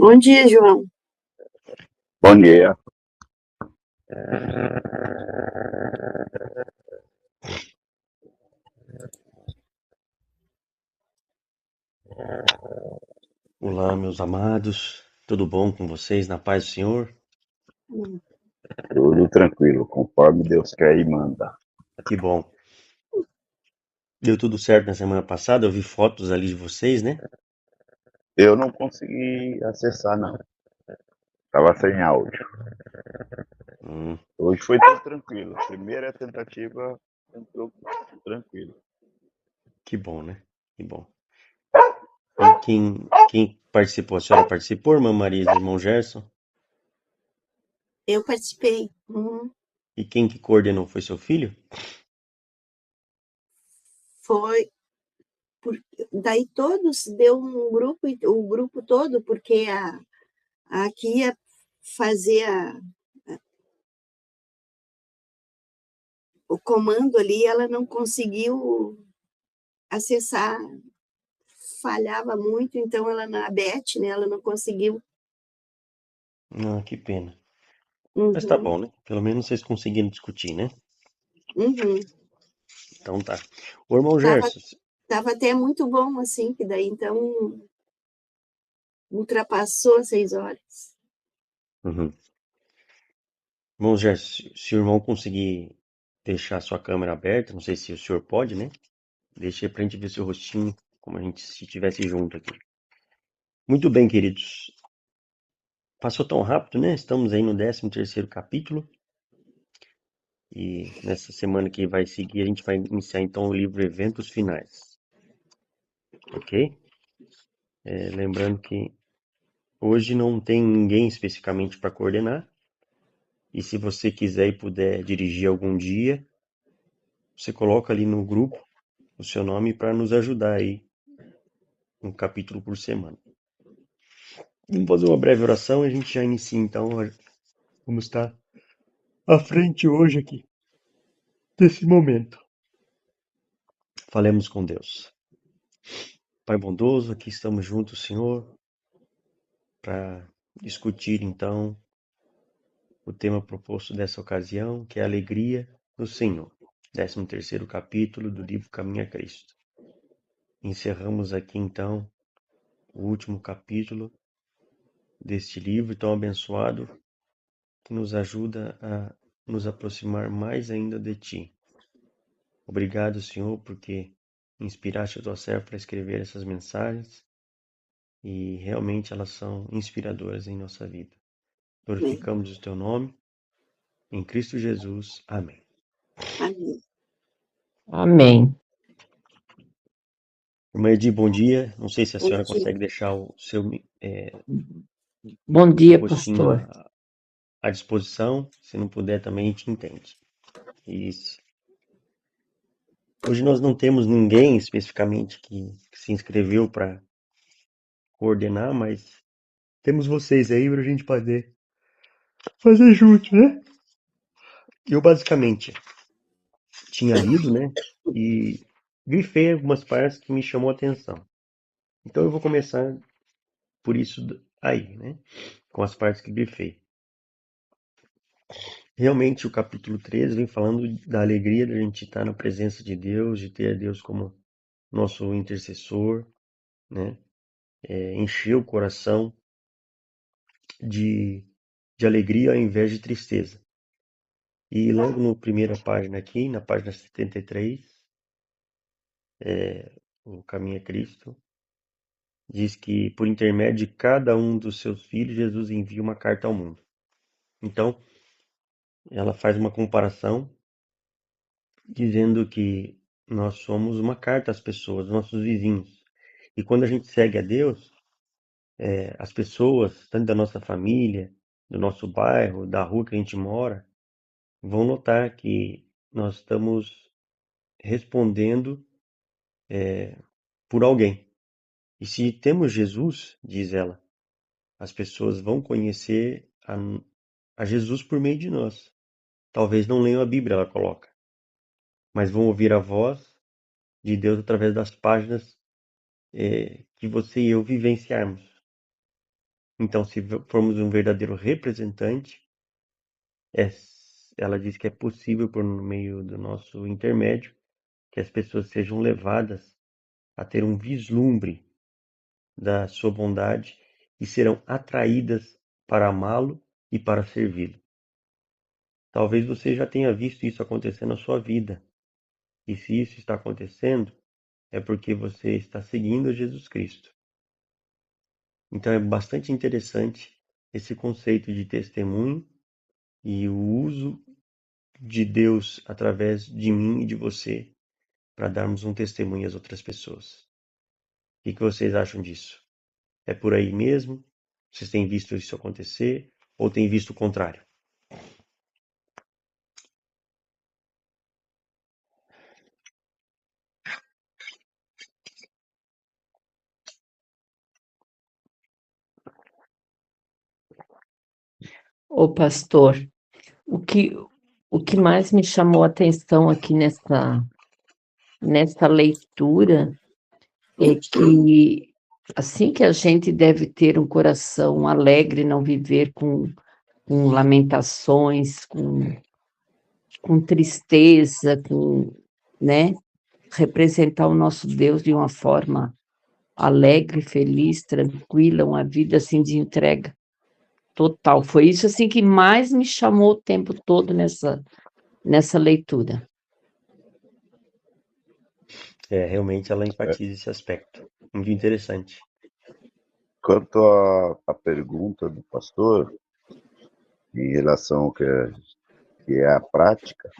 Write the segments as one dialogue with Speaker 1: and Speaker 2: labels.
Speaker 1: Bom dia, João.
Speaker 2: Bom dia.
Speaker 3: Olá, meus amados, tudo bom com vocês, na paz do Senhor?
Speaker 2: Tudo tranquilo, conforme Deus quer e manda.
Speaker 3: Que bom. Deu tudo certo na semana passada, eu vi fotos ali de vocês, né?
Speaker 2: Eu não consegui acessar, não. Tava sem áudio.
Speaker 3: Hum,
Speaker 2: Hoje foi tudo tranquilo. Primeira tentativa entrou tranquilo.
Speaker 3: que bom, né? Que bom. E quem participou? A senhora participou, irmã Marisa, irmão Gerson?
Speaker 1: Eu participei.
Speaker 3: E quem que coordenou? Foi seu filho?
Speaker 1: Foi. Daí todos deu um grupo, o grupo todo, porque a que ia fazer o comando ali, ela não conseguiu acessar, falhava muito, então ela na Beth, né, ela não conseguiu.
Speaker 3: Ah, que pena. Mas tá
Speaker 1: Uhum,
Speaker 3: bom, né? Pelo menos vocês conseguiram discutir, né?
Speaker 1: uhum.
Speaker 3: Então tá. O irmão
Speaker 1: Tava,
Speaker 3: Gerson,
Speaker 1: tava até muito bom, assim, que daí então ultrapassou as 6 horas.
Speaker 3: uhum. Irmão Gerson, se o irmão conseguir deixar a sua câmera aberta, não sei se o senhor pode, né? Deixei pra gente ver seu rostinho, como a gente se estivesse junto aqui. Muito bem, queridos. Passou tão rápido, né? Estamos aí no 13º capítulo. E nessa semana que vai seguir, a gente vai iniciar então o livro Eventos Finais. Ok? Lembrando que hoje não tem ninguém especificamente para coordenar. E se você quiser e puder dirigir algum dia, você coloca ali no grupo o seu nome para nos ajudar aí, um capítulo por semana. Vamos fazer uma breve oração e a gente já inicia então. Vamos estar à frente hoje aqui, desse momento. Falemos com Deus. Pai bondoso, aqui estamos juntos, Senhor, para discutir então o tema proposto dessa ocasião, que é a alegria do Senhor. 13º capítulo do livro Caminho a Cristo. Encerramos aqui então o último capítulo deste livro tão abençoado que nos ajuda a nos aproximar mais ainda de Ti. Obrigado, Senhor, porque inspiraste a Tua serva para escrever essas mensagens e realmente elas são inspiradoras em nossa vida.
Speaker 1: Amém.
Speaker 3: Glorificamos o Teu nome, em Cristo Jesus. Amém.
Speaker 1: Amém.
Speaker 4: Amém.
Speaker 3: Irmã Edi, bom dia. Não sei se a
Speaker 1: Bom
Speaker 3: senhora
Speaker 1: dia.
Speaker 3: consegue deixar o seu
Speaker 4: Bom dia,
Speaker 3: rostinho
Speaker 4: pastor.
Speaker 3: à disposição. Se não puder, também a gente entende. Isso. Hoje nós não temos ninguém especificamente que se inscreveu para coordenar, mas temos vocês aí para a gente poder fazer junto, né? Eu basicamente tinha lido, né? E grifei algumas partes que me chamou a atenção. Então eu vou começar por isso aí, né? Com as partes que grifei. Realmente o capítulo 13 vem falando da alegria de a gente estar na presença de Deus, de ter a Deus como nosso intercessor, né? Encher o coração de, de alegria ao invés de tristeza. E logo na primeira página aqui, na página 73, o Caminho a Cristo, diz que por intermédio de cada um dos seus filhos, Jesus envia uma carta ao mundo. Então, ela faz uma comparação dizendo que nós somos uma carta às pessoas, nossos vizinhos. E quando a gente segue a Deus, as pessoas, tanto da nossa família, do nosso bairro, da rua que a gente mora, vão notar que nós estamos respondendo por alguém. E se temos Jesus, diz ela, as pessoas vão conhecer a Jesus por meio de nós. Talvez não leiam a Bíblia, ela coloca, mas vão ouvir a voz de Deus através das páginas que você e eu vivenciarmos. Então, se formos um verdadeiro representante, é, ela diz que é possível, por meio do nosso intermédio, que as pessoas sejam levadas a ter um vislumbre da sua bondade e serão atraídas para amá-lo e para servi-lo. Talvez você já tenha visto isso acontecer na sua vida. E se isso está acontecendo, é porque você está seguindo Jesus Cristo. Então é bastante interessante esse conceito de testemunho e o uso de Deus através de mim e de você para darmos um testemunho às outras pessoas. O que vocês acham disso? É por aí mesmo? Vocês têm visto isso acontecer ou têm visto o contrário?
Speaker 4: Ô, pastor, o que, o que mais me chamou a atenção aqui nessa leitura é que, assim que a gente deve ter um coração alegre, não viver com lamentações, com tristeza, né? Representar o nosso Deus de uma forma alegre, feliz, tranquila, uma vida assim de entrega total. Foi isso assim que mais me chamou o tempo todo nessa leitura.
Speaker 3: Realmente ela enfatiza esse aspecto. Muito interessante.
Speaker 2: Quanto à pergunta do pastor, em relação ao que é a prática,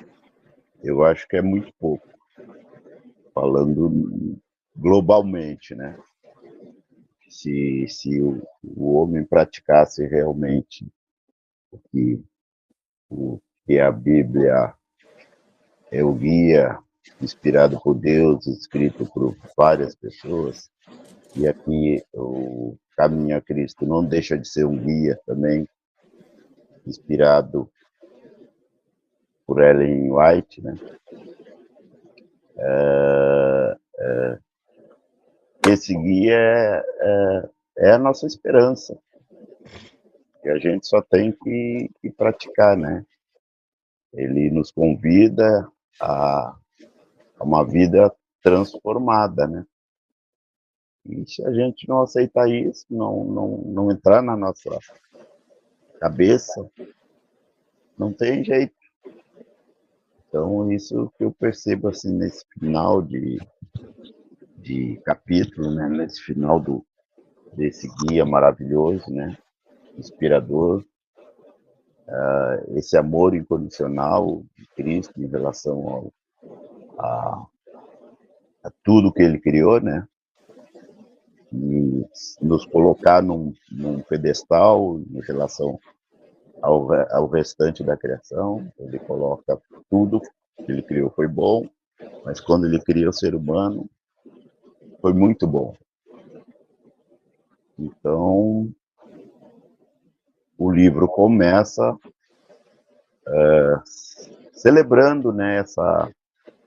Speaker 2: eu acho que é muito pouco, falando globalmente, né? Se o homem praticasse realmente que, o que a Bíblia é o guia inspirado por Deus, escrito por várias pessoas, e aqui o Caminho a Cristo não deixa de ser um guia também, inspirado por Ellen White, né? Esse guia é a nossa esperança, que a gente só tem que praticar, né? Ele nos convida a uma vida transformada, né? E se a gente não aceitar isso, não entrar na nossa cabeça, não tem jeito. Então, isso que eu percebo assim nesse final de capítulo, né? Nesse final desse guia maravilhoso, né? Inspirador, esse amor incondicional de Cristo em relação a tudo que Ele criou, né? E nos colocar num pedestal em relação ao restante da criação. Ele coloca tudo que Ele criou foi bom, mas quando Ele criou o ser humano, foi muito bom. Então, o livro começa celebrando, né,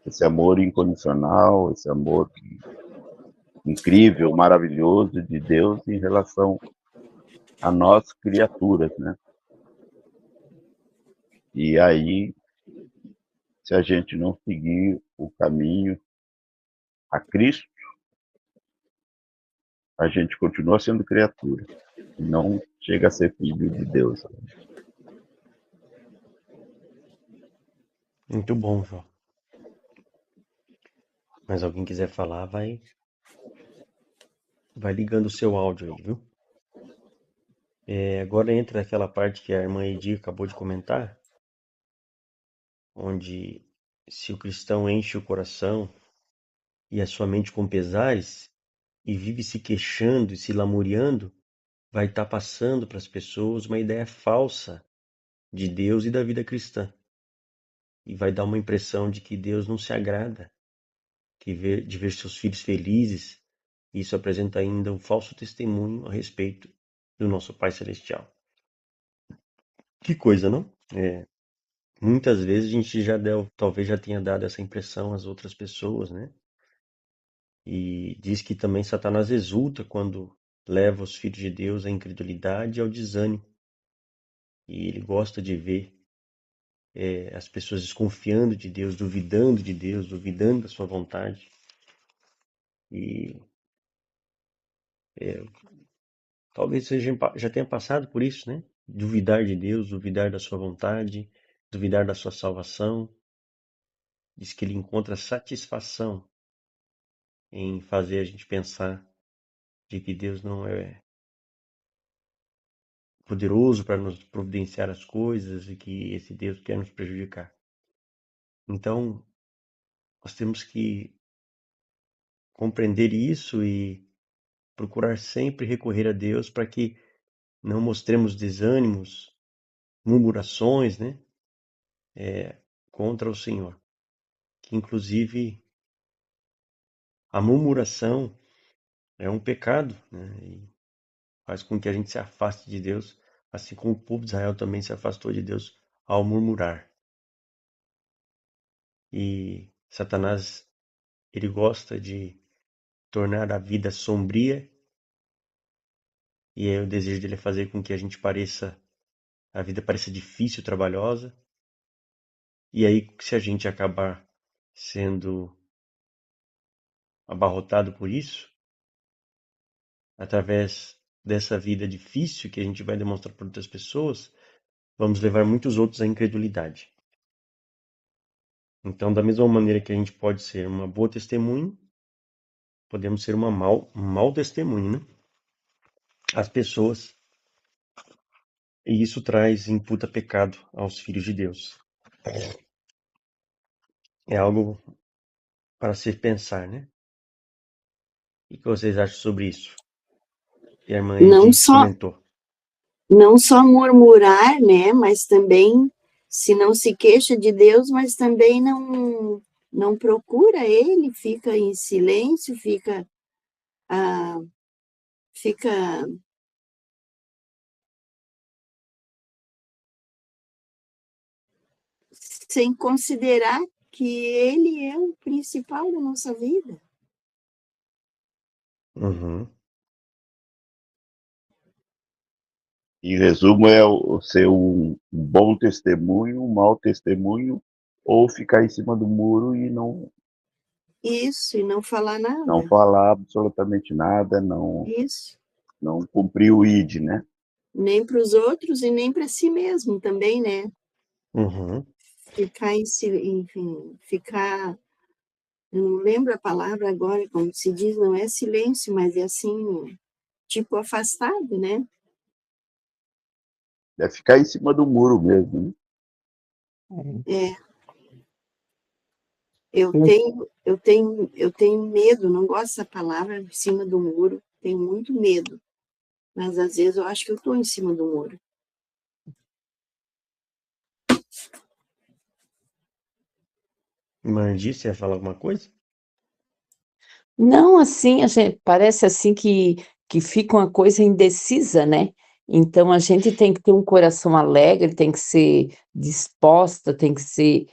Speaker 2: esse amor incondicional, esse amor incrível, maravilhoso de Deus em relação a nós criaturas, né? E aí, se a gente não seguir o caminho a Cristo, a gente continua sendo criatura, não chega a ser filho de Deus.
Speaker 3: Muito bom, João. Mas alguém quiser falar, vai ligando o seu áudio aí, viu? Agora entra aquela parte que a irmã Edir acabou de comentar, onde se o cristão enche o coração e a sua mente com pesares e vive se queixando e se lamuriando, vai estar passando para as pessoas uma ideia falsa de Deus e da vida cristã. E vai dar uma impressão de que Deus não se agrada de ver seus filhos felizes. Isso apresenta ainda um falso testemunho a respeito do nosso Pai Celestial. Que coisa, não? Muitas vezes a gente talvez já tenha dado essa impressão às outras pessoas, né? E diz que também Satanás exulta quando leva os filhos de Deus à incredulidade e ao desânimo. E ele gosta de ver as pessoas desconfiando de Deus, duvidando da sua vontade. E talvez você já tenha passado por isso, né? Duvidar de Deus, duvidar da sua vontade, duvidar da sua salvação. Diz que ele encontra satisfação em fazer a gente pensar de que Deus não é poderoso para nos providenciar as coisas e que esse Deus quer nos prejudicar. Então, nós temos que compreender isso e procurar sempre recorrer a Deus para que não mostremos desânimos, murmurações, né, contra o Senhor. Que inclusive a murmuração é um pecado, né, e faz com que a gente se afaste de Deus, assim como o povo de Israel também se afastou de Deus ao murmurar. E Satanás, ele gosta de tornar a vida sombria, e aí o desejo dele é fazer com que a vida pareça difícil, trabalhosa. E aí, se a gente acabar sendo abarrotado por isso, através dessa vida difícil que a gente vai demonstrar para outras pessoas, vamos levar muitos outros à incredulidade. Então, da mesma maneira que a gente pode ser uma boa testemunha, podemos ser um mau testemunho, né? Às pessoas. E isso imputa pecado aos filhos de Deus. É algo para se pensar, né? O que vocês acham sobre isso? E a irmã
Speaker 1: Não
Speaker 3: Edi
Speaker 1: só,
Speaker 3: comentou.
Speaker 1: não só murmurar, né, mas também, se não se queixa de Deus, mas também não procura Ele, fica em silêncio, fica sem considerar que Ele é o principal da nossa vida.
Speaker 3: Uhum.
Speaker 2: Em resumo, ser um bom testemunho, um mau testemunho, ou ficar em cima do muro e
Speaker 1: Isso, e não falar
Speaker 2: não
Speaker 1: nada.
Speaker 2: falar absolutamente nada,
Speaker 1: Isso.
Speaker 2: não cumprir o ID, né?
Speaker 1: Nem para os outros e nem para si mesmo também, né?
Speaker 3: Uhum.
Speaker 1: Ficar enfim, ficar. Eu não lembro a palavra agora, como se diz, não é silêncio, mas é assim, tipo afastado, né?
Speaker 2: É ficar em cima do muro mesmo, né?
Speaker 1: É, eu tenho medo, não gosto dessa palavra, em cima do muro, tenho muito medo. Mas às vezes eu acho que eu estou em cima do muro.
Speaker 3: Irmã Edi, você ia falar alguma coisa?
Speaker 4: Não, assim, a gente, parece assim que fica uma coisa indecisa, né? Então a gente tem que ter um coração alegre, tem que ser disposta, tem que ser,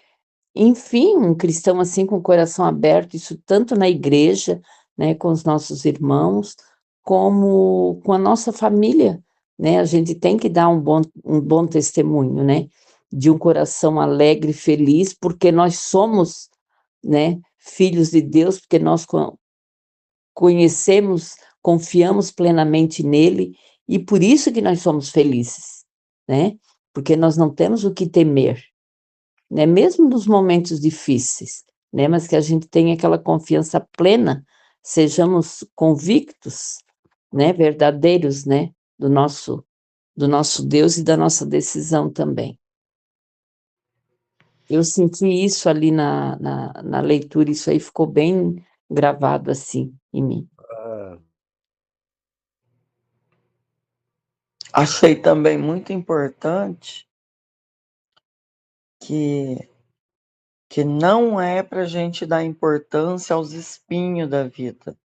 Speaker 4: enfim, um cristão assim com o coração aberto, isso tanto na igreja, né, com os nossos irmãos, como com a nossa família, né? A gente tem que dar um bom testemunho, né? De um coração alegre, feliz, porque nós somos, né, filhos de Deus, porque nós conhecemos, confiamos plenamente nele e por isso que nós somos felizes, né? Porque nós não temos o que temer, né? Mesmo nos momentos difíceis, né? Mas que a gente tenha aquela confiança plena, sejamos convictos, né? Verdadeiros, né? Do nosso Deus e da nossa decisão também. Eu senti isso ali na leitura, isso aí ficou bem gravado assim em mim.
Speaker 5: Achei também muito importante que não é para a gente dar importância aos espinhos da vida.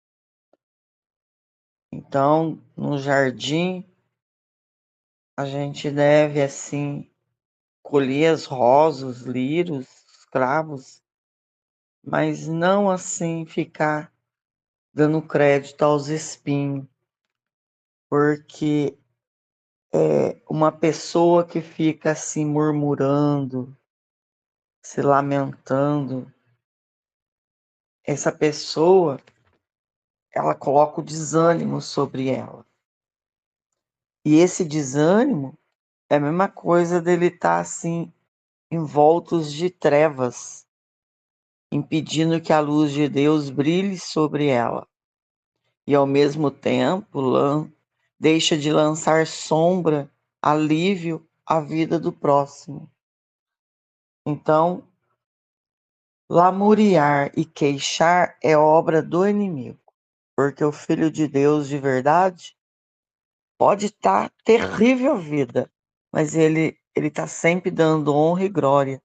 Speaker 5: Então, no jardim, a gente deve, assim, colher as rosas, os lírios, os cravos, mas não, assim, ficar dando crédito aos espinhos. porque uma pessoa que fica assim murmurando, se lamentando, essa pessoa, ela coloca o desânimo sobre ela. E esse desânimo é a mesma coisa dele estar assim, envoltos de trevas, impedindo que a luz de Deus brilhe sobre ela. E ao mesmo tempo, deixa de lançar sombra, alívio à vida do próximo. Então, lamuriar e queixar é obra do inimigo, porque o Filho de Deus de verdade pode estar terrível vida, mas ele está sempre dando honra e glória,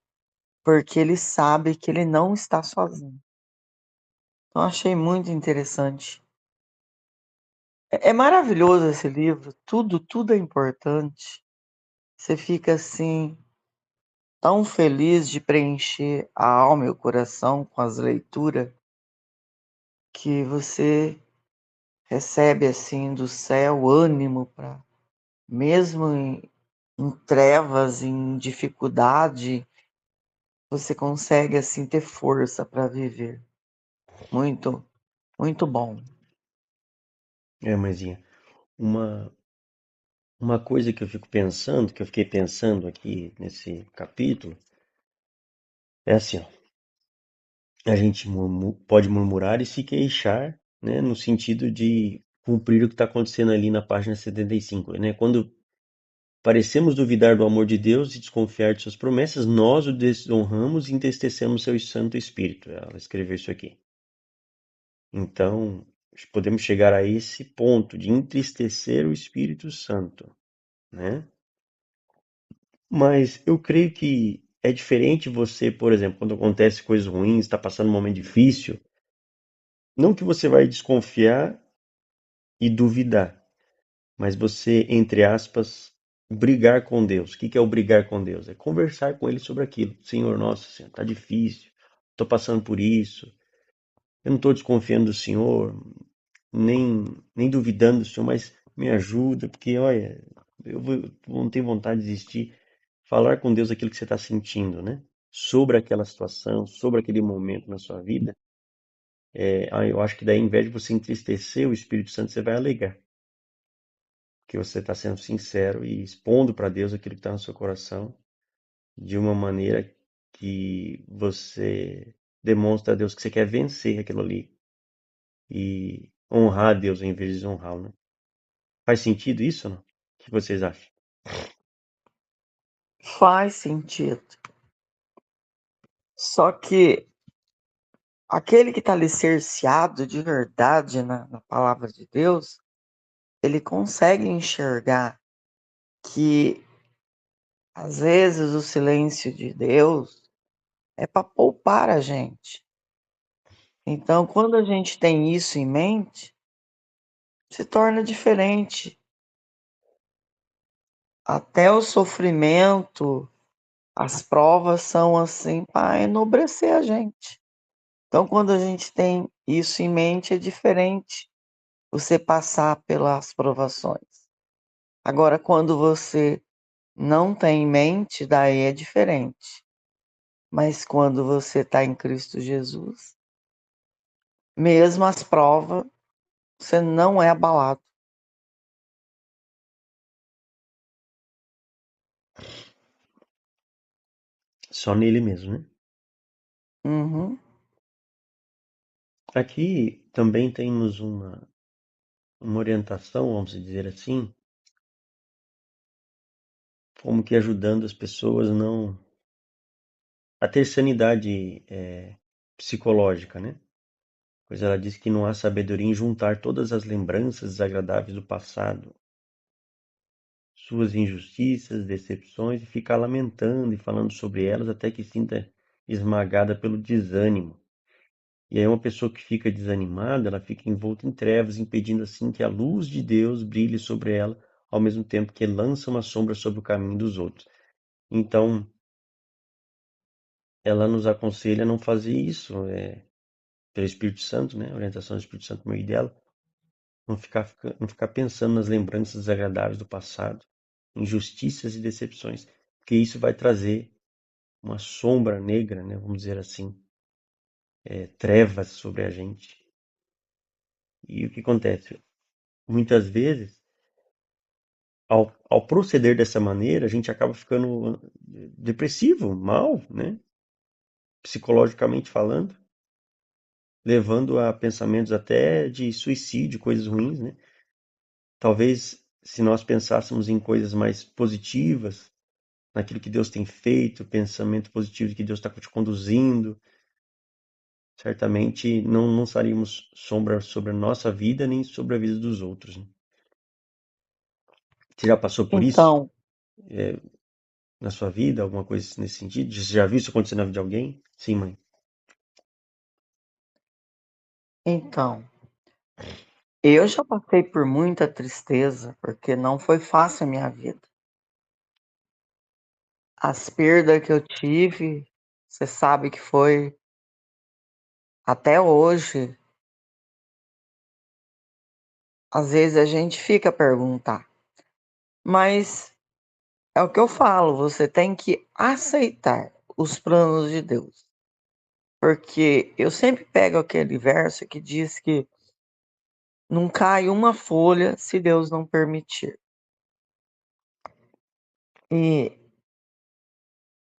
Speaker 5: porque ele sabe que ele não está sozinho. Então, achei muito interessante. É maravilhoso esse livro, tudo é importante. Você fica assim, tão feliz de preencher a alma e o coração com as leituras, que você recebe assim do céu ânimo para, mesmo em trevas, em dificuldade, você consegue assim ter força para viver. Muito, muito bom.
Speaker 3: Mãezinha, uma, uma coisa que eu fico pensando, que eu fiquei pensando aqui nesse capítulo, é assim, ó, a gente pode murmurar e se queixar, né, no sentido de cumprir o que está acontecendo ali na página 75, né? Quando parecemos duvidar do amor de Deus e desconfiar de suas promessas, nós o desonramos e entristecemos seu Santo Espírito. Ela escreveu isso aqui. Então, podemos chegar a esse ponto de entristecer o Espírito Santo, né? Mas eu creio que é diferente você, por exemplo, quando acontece coisas ruins, está passando um momento difícil, não que você vai desconfiar e duvidar, mas você, entre aspas, brigar com Deus. O que é o brigar com Deus? É conversar com Ele sobre aquilo. Senhor, nossa Senhor, está difícil, estou passando por isso, eu não estou desconfiando do Senhor, nem duvidando do Senhor, mas me ajuda, porque, olha, não tenho vontade de desistir. Falar com Deus aquilo que você está sentindo, né? Sobre aquela situação, sobre aquele momento na sua vida. Eu acho que daí, ao invés de você entristecer o Espírito Santo, você vai alegar. Porque você está sendo sincero e expondo para Deus aquilo que está no seu coração de uma maneira que você demonstra a Deus que você quer vencer aquilo ali e honrar a Deus em vez de desonrar, né? Faz sentido isso ou não? O que vocês acham?
Speaker 5: Faz sentido. Só que aquele que está alicerciado de verdade na palavra de Deus, ele consegue enxergar que às vezes o silêncio de Deus é para poupar a gente. Então, quando a gente tem isso em mente, se torna diferente. Até o sofrimento, as provas são assim para enobrecer a gente. Então, quando a gente tem isso em mente, é diferente você passar pelas provações. Agora, quando você não tem em mente, daí é diferente. Mas quando você está em Cristo Jesus, mesmo as provas, você não é abalado.
Speaker 3: Só nele mesmo, né?
Speaker 5: Uhum.
Speaker 3: Aqui também temos uma orientação, vamos dizer assim, como que ajudando as pessoas não a ter sanidade psicológica, né? Pois ela diz que não há sabedoria em juntar todas as lembranças desagradáveis do passado, suas injustiças, decepções, e ficar lamentando e falando sobre elas até que sinta esmagada pelo desânimo. E aí uma pessoa que fica desanimada, ela fica envolta em trevas, impedindo assim que a luz de Deus brilhe sobre ela, ao mesmo tempo que lança uma sombra sobre o caminho dos outros. Então, ela nos aconselha a não fazer isso, pelo Espírito Santo, né? A orientação do Espírito Santo no meio dela, não ficar pensando nas lembranças desagradáveis do passado, injustiças e decepções, porque isso vai trazer uma sombra negra, né, vamos dizer assim, trevas sobre a gente. E o que acontece? Muitas vezes, ao proceder dessa maneira, a gente acaba ficando depressivo, mal, né, psicologicamente falando, levando a pensamentos até de suicídio, coisas ruins, né? Talvez se nós pensássemos em coisas mais positivas, naquilo que Deus tem feito, pensamento positivo que Deus está te conduzindo, certamente não estaríamos sombra sobre a nossa vida nem sobre a vida dos outros, né? Você já passou por isso
Speaker 5: Então,
Speaker 3: na sua vida, alguma coisa nesse sentido? Você já viu isso acontecer na vida de alguém? Sim, mãe.
Speaker 5: então, eu já passei por muita tristeza, porque não foi fácil a minha vida. As perdas que eu tive, você sabe que foi até hoje. Às vezes a gente fica a perguntar, mas é o que eu falo, você tem que aceitar os planos de Deus. Porque eu sempre pego aquele verso que diz que não cai uma folha se Deus não permitir. E,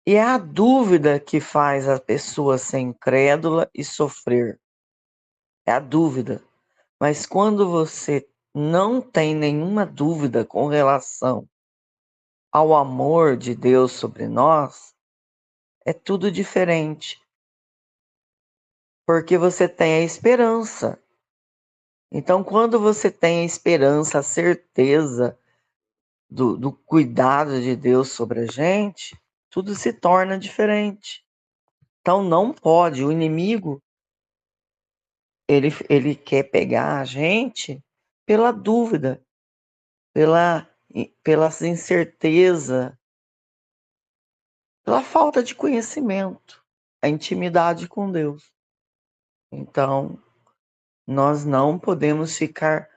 Speaker 5: e é a dúvida que faz a pessoa ser incrédula e sofrer. É a dúvida. Mas quando você não tem nenhuma dúvida com relação ao amor de Deus sobre nós, é tudo diferente. Porque você tem a esperança. Então, quando você tem a esperança, a certeza do cuidado de Deus sobre a gente, tudo se torna diferente. Então, não pode, o inimigo, ele quer pegar a gente pela dúvida, pela incerteza, pela falta de conhecimento, a intimidade com Deus. Então, nós não podemos ficar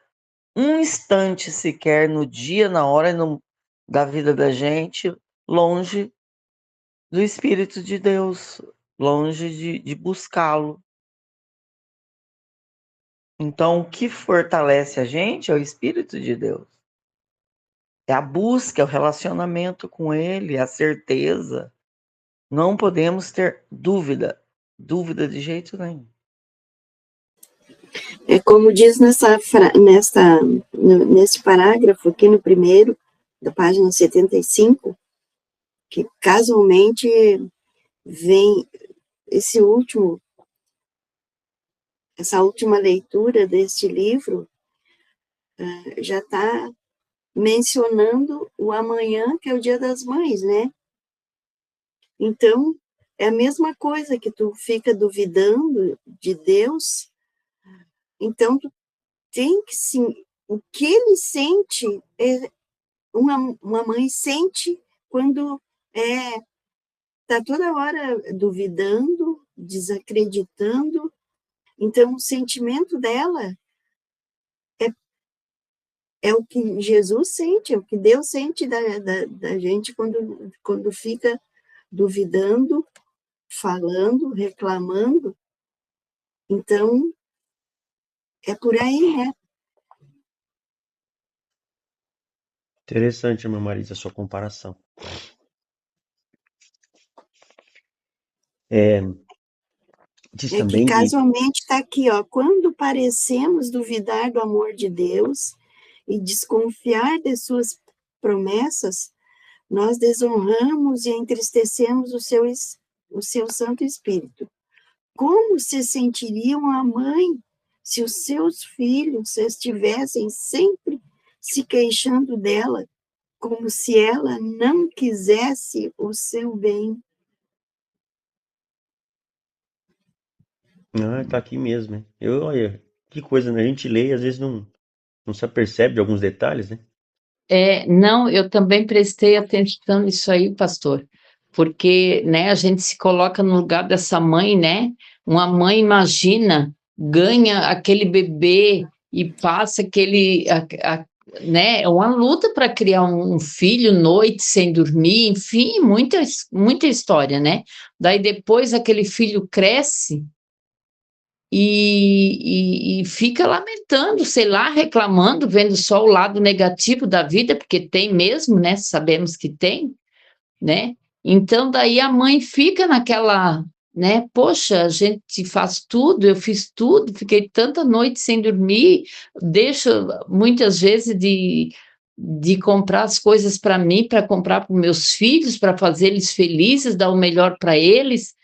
Speaker 5: um instante sequer no dia, na hora da vida da gente, longe do Espírito de Deus, longe de buscá-lo. Então, o que fortalece a gente é o Espírito de Deus. É a busca, é o relacionamento com Ele, é a certeza. Não podemos ter dúvida de jeito nenhum.
Speaker 1: É como diz nesse parágrafo aqui no primeiro, da página 75, que casualmente vem essa última leitura deste livro, já está mencionando o amanhã, que é o Dia das Mães, né? Então, é a mesma coisa que tu fica duvidando de Deus, então tu tem que sim, o que ele sente, uma mãe sente quando tá toda hora duvidando, desacreditando, então o sentimento dela é o que Jesus sente, é o que Deus sente da gente quando fica duvidando, falando, reclamando. Então, é por aí, né?
Speaker 3: Interessante, irmã Marisa, a sua comparação. Diz
Speaker 1: É que
Speaker 3: também que
Speaker 1: casualmente está aqui, ó, quando parecemos duvidar do amor de Deus e desconfiar de suas promessas, nós desonramos e entristecemos o seu Santo Espírito. Como se sentiriam a mãe se os seus filhos estivessem sempre se queixando dela, como se ela não quisesse o seu bem?
Speaker 3: tá aqui mesmo, né? Olha, que coisa, né? A gente lê e às vezes não se apercebe de alguns detalhes, né?
Speaker 4: Não, eu também prestei atenção nisso aí, pastor, porque, né, a gente se coloca no lugar dessa mãe, né? Uma mãe, imagina, ganha aquele bebê e passa aquele, né, é uma luta para criar um filho, noite sem dormir, enfim, muita história, né? Daí depois aquele filho cresce e fica lamentando, sei lá, reclamando, vendo só o lado negativo da vida, porque tem mesmo, né? Sabemos que tem, né? Então, daí a mãe fica naquela, né? Poxa, a gente faz tudo, eu fiz tudo, fiquei tanta noite sem dormir, deixo muitas vezes de comprar as coisas para mim, para comprar para meus filhos, para fazer eles felizes, dar o melhor para eles,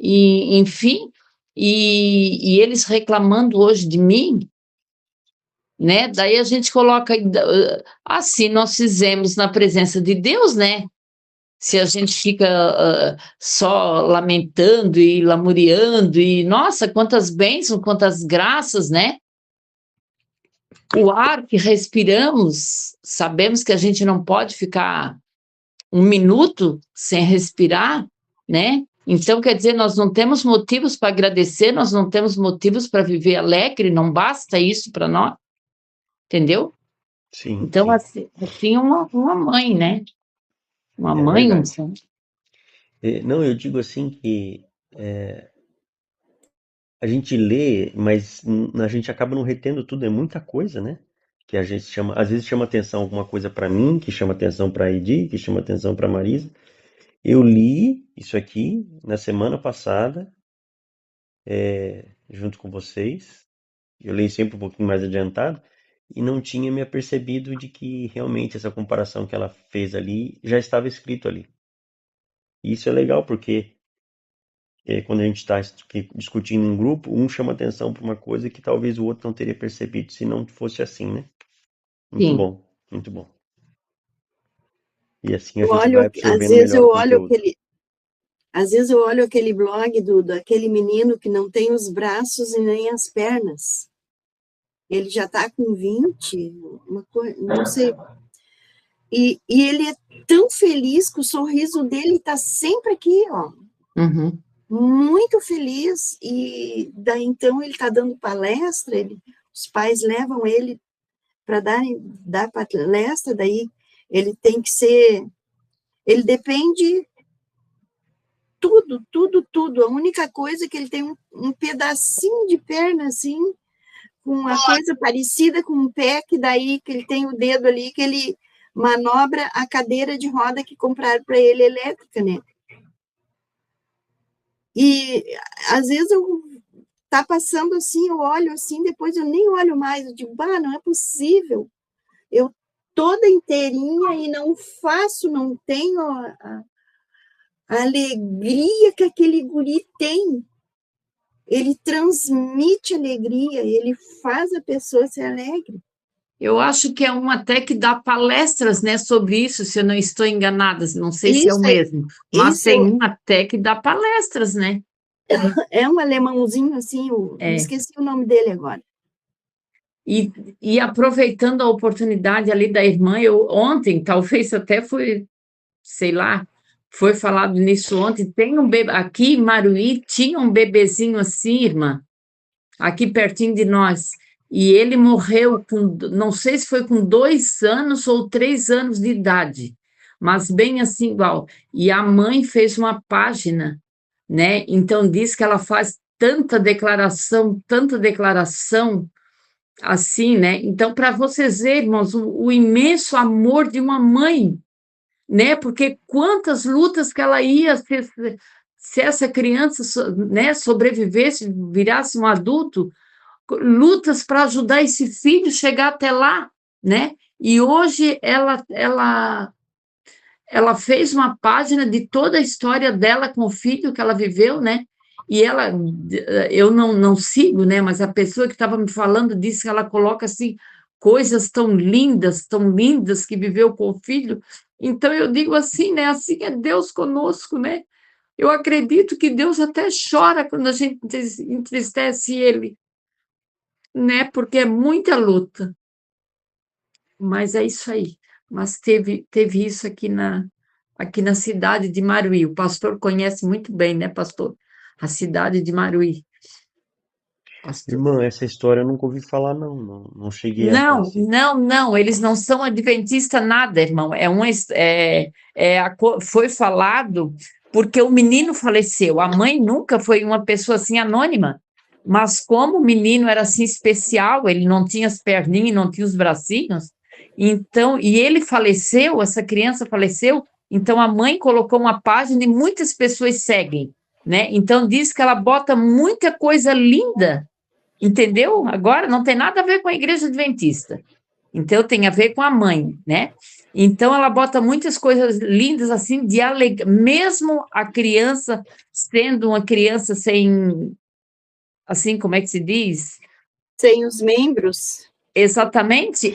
Speaker 4: e enfim, e eles reclamando hoje de mim, né? Daí a gente coloca assim nós fizemos na presença de Deus, né? Se a gente fica só lamentando e lamuriando, e nossa, quantas bênçãos, quantas graças, né? O ar que respiramos, sabemos que a gente não pode ficar um minuto sem respirar, né? Então, quer dizer, nós não temos motivos para agradecer, nós não temos motivos para viver alegre, não basta isso para nós, entendeu?
Speaker 3: Sim,
Speaker 4: Então,
Speaker 3: sim.
Speaker 4: assim uma mãe, né? Uma
Speaker 3: É
Speaker 4: mãe,
Speaker 3: verdade. Não, eu digo assim que a gente lê, mas a gente acaba não retendo tudo, é muita coisa, né? Que a gente chama, às vezes chama atenção alguma coisa para mim, que chama atenção para a Edi, que chama atenção para Marisa. Eu li isso aqui na semana passada, junto com vocês. Eu leio sempre um pouquinho mais adiantado e não tinha me apercebido de que realmente essa comparação que ela fez ali já estava escrito ali. E isso é legal porque quando a gente está discutindo em grupo, um chama atenção para uma coisa que talvez o outro não teria percebido se não fosse assim, né? Muito
Speaker 4: sim.
Speaker 3: bom, muito bom. E assim a
Speaker 1: Eu
Speaker 3: gente
Speaker 1: olho,
Speaker 3: vai
Speaker 1: às
Speaker 3: absorvendo
Speaker 1: vezes
Speaker 3: melhor
Speaker 1: eu
Speaker 3: o
Speaker 1: olho
Speaker 3: conteúdo.
Speaker 1: aquele blog daquele menino que não tem os braços e nem as pernas. Ele já está com 20, não sei. E ele é tão feliz que o sorriso dele está sempre aqui, ó.
Speaker 4: Uhum.
Speaker 1: Muito feliz. E daí então ele está dando palestra, os pais levam ele para dar palestra, daí ele tem que ser. Ele depende tudo. A única coisa é que ele tem um pedacinho de perna assim, com uma coisa parecida com um pé, que daí que ele tem o dedo ali, que ele manobra a cadeira de roda que compraram para ele elétrica, né? E às vezes tá passando assim, eu olho assim, depois eu nem olho mais, eu digo, bah, não é possível. Eu toda inteirinha e não tenho a alegria que aquele guri tem. Ele transmite alegria, ele faz a pessoa ser alegre.
Speaker 4: Eu acho que é um até que dá palestras, né, sobre isso, se eu não estou enganada, não sei se é o
Speaker 1: Isso,
Speaker 4: mesmo, mas
Speaker 1: isso
Speaker 4: tem um até que dá palestras, né?
Speaker 1: é um alemãozinho assim, me
Speaker 4: É.
Speaker 1: esqueci o nome dele agora.
Speaker 4: E aproveitando a oportunidade ali da irmã, eu ontem, talvez até foi, sei lá, foi falado nisso ontem, tem um bebê, aqui em Maruí tinha um bebezinho assim, irmã, aqui pertinho de nós, e ele morreu com, não sei se foi com 2 anos ou 3 anos de idade, mas bem assim igual. E a mãe fez uma página, né? Então diz que ela faz tanta declaração assim, né? Então, para vocês verem, irmãos, o imenso amor de uma mãe, né? Porque quantas lutas que ela ia se essa criança, né, sobrevivesse, virasse um adulto, lutas para ajudar esse filho a chegar até lá, né? E hoje ela fez uma página de toda a história dela com o filho que ela viveu, né? E ela, eu não sigo, né? Mas a pessoa que estava me falando disse que ela coloca assim coisas tão lindas que viveu com o filho. Então eu digo assim, né? Assim é Deus conosco, né? Eu acredito que Deus até chora quando a gente entristece Ele, né? Porque é muita luta. Mas é isso aí. Mas teve isso aqui na cidade de Maruí. O pastor conhece muito bem, né, pastor? A cidade de Maruí. pastor.
Speaker 3: Irmã, essa história eu nunca ouvi falar, não cheguei a
Speaker 4: Não,
Speaker 3: conhecer.
Speaker 4: não, eles não são adventistas nada, irmão. Foi falado porque o menino faleceu. A mãe nunca foi uma pessoa assim anônima, mas como o menino era assim especial, ele não tinha as perninhas, não tinha os bracinhos, então, e ele faleceu, essa criança faleceu, então a mãe colocou uma página e muitas pessoas seguem, né? Então diz que ela bota muita coisa linda. Entendeu? Agora não tem nada a ver com a igreja adventista. Então tem a ver com a mãe, né? Então ela bota muitas coisas lindas assim de alegria, mesmo a criança sendo uma criança sem, assim, como é que se diz?
Speaker 1: Sem os membros.
Speaker 4: Exatamente.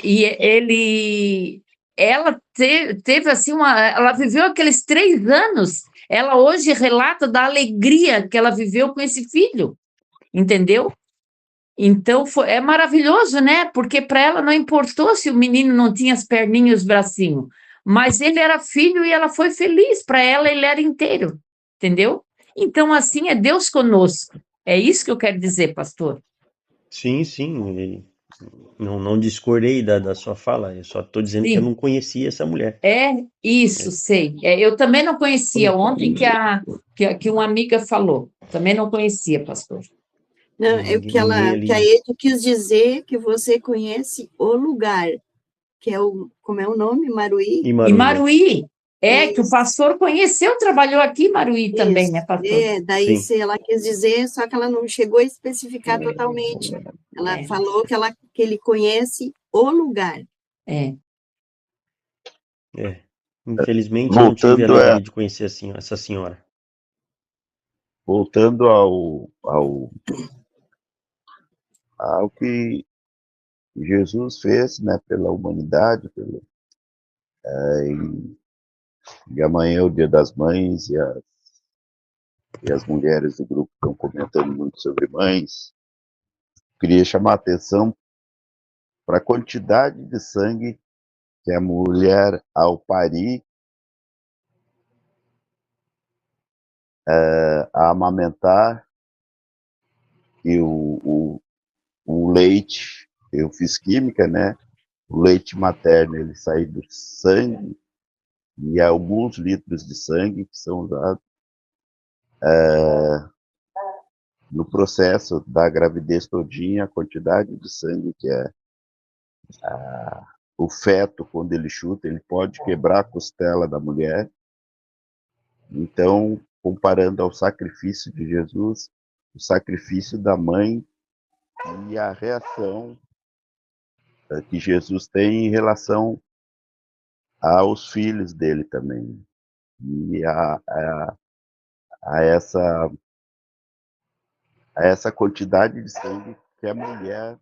Speaker 4: Teve assim ela viveu aqueles 3 anos. Ela hoje relata da alegria que ela viveu com esse filho, entendeu? Então é maravilhoso, né? Porque para ela não importou se o menino não tinha as perninhas e os bracinhos, mas ele era filho e ela foi feliz. Para ela, ele era inteiro, entendeu? Então, assim é Deus conosco. É isso que eu quero dizer, pastor.
Speaker 3: Sim, não discordei da sua fala, eu só estou dizendo que eu
Speaker 4: Sim,
Speaker 3: não conhecia essa mulher.
Speaker 4: é isso, sei. Eu também não conhecia. Ontem que uma amiga falou, também não conhecia, pastor.
Speaker 1: Não, é o
Speaker 3: Ninguém
Speaker 1: que a
Speaker 3: ali.
Speaker 1: Ede quis dizer que você conhece o lugar, que é como é o nome? Maruí?
Speaker 3: E
Speaker 4: E
Speaker 3: Maruí,
Speaker 4: Maruí,
Speaker 1: É
Speaker 4: que o
Speaker 1: isso,
Speaker 4: pastor conheceu, trabalhou aqui em Maruí também, né, pastor?
Speaker 1: Daí
Speaker 3: sim.
Speaker 1: se ela quis dizer, só que ela não chegou a especificar totalmente. Ela
Speaker 4: É,
Speaker 1: falou que ele conhece o lugar.
Speaker 4: é.
Speaker 3: Infelizmente eu não tive a
Speaker 2: Voltando,
Speaker 3: alegria de conhecer essa senhora.
Speaker 2: voltando ao que Jesus fez, né, pela humanidade, e amanhã é o Dia das Mães, e as mulheres do grupo estão comentando muito sobre mães. Queria chamar a atenção para a quantidade de sangue que a mulher, ao parir, a amamentar, e o leite, eu fiz química, né? O leite materno, ele sai do sangue, e alguns litros de sangue que são usados no processo da gravidez todinha, a quantidade de sangue que é o feto, quando ele chuta, ele pode quebrar a costela da mulher. Então, comparando ao sacrifício de Jesus, o sacrifício da mãe e a reação que Jesus tem em relação aos filhos dele também. E a essa quantidade de sangue que a mulher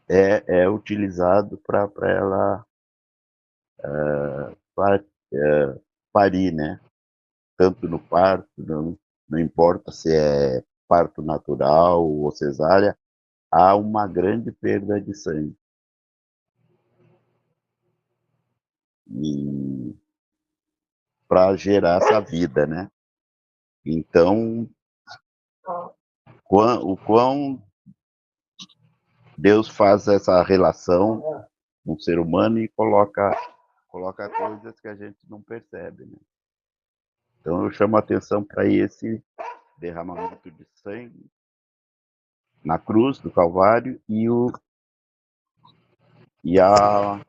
Speaker 2: é utilizado para ela parir, né? Tanto no parto, não importa se é parto natural ou cesárea, há uma grande perda de sangue. E para gerar essa vida, né? Então, o quão Deus faz essa relação com o ser humano e coloca coisas que a gente não percebe, né? Então eu chamo a atenção para esse derramamento de sangue na cruz do Calvário e a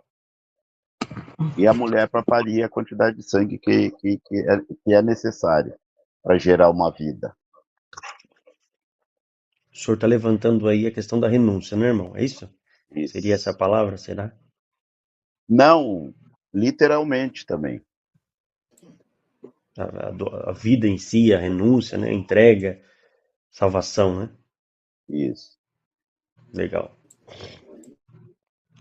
Speaker 2: mulher para parir a quantidade de sangue que é necessária para gerar uma vida.
Speaker 3: O senhor está levantando aí a questão da renúncia, né, irmão? É isso? Seria essa a
Speaker 2: Isso.
Speaker 3: palavra, será?
Speaker 2: Não, literalmente também.
Speaker 3: A vida em si, a renúncia, né? A entrega, salvação, né?
Speaker 2: Isso.
Speaker 3: Legal.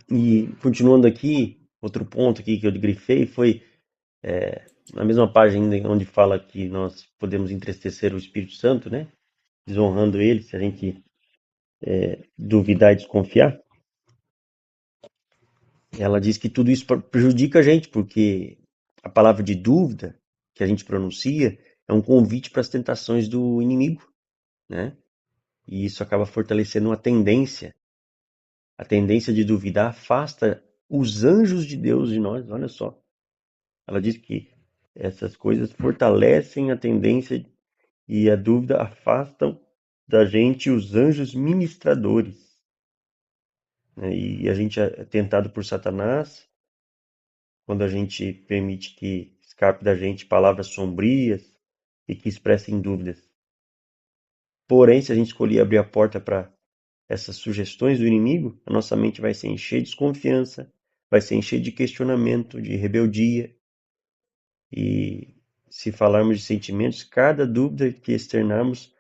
Speaker 3: E continuando aqui, outro ponto aqui que eu grifei foi na mesma página ainda onde fala que nós podemos entristecer o Espírito Santo, né? Desonrando ele, se a gente duvidar e desconfiar. Ela diz que tudo isso prejudica a gente, porque a palavra de dúvida que a gente pronuncia é um convite para as tentações do inimigo, né? E isso acaba fortalecendo uma tendência. A tendência de duvidar afasta os anjos de Deus de nós. Olha só. Ela diz que essas coisas fortalecem a tendência e a dúvida afastam da gente os anjos ministradores, né? E a gente é tentado por Satanás quando a gente permite que escape da gente palavras sombrias e que expressem dúvidas. Porém, se a gente escolher abrir a porta para essas sugestões do inimigo, a nossa mente vai se encher de desconfiança, vai se encher de questionamento, de rebeldia. E se falarmos de sentimentos, cada dúvida que externarmos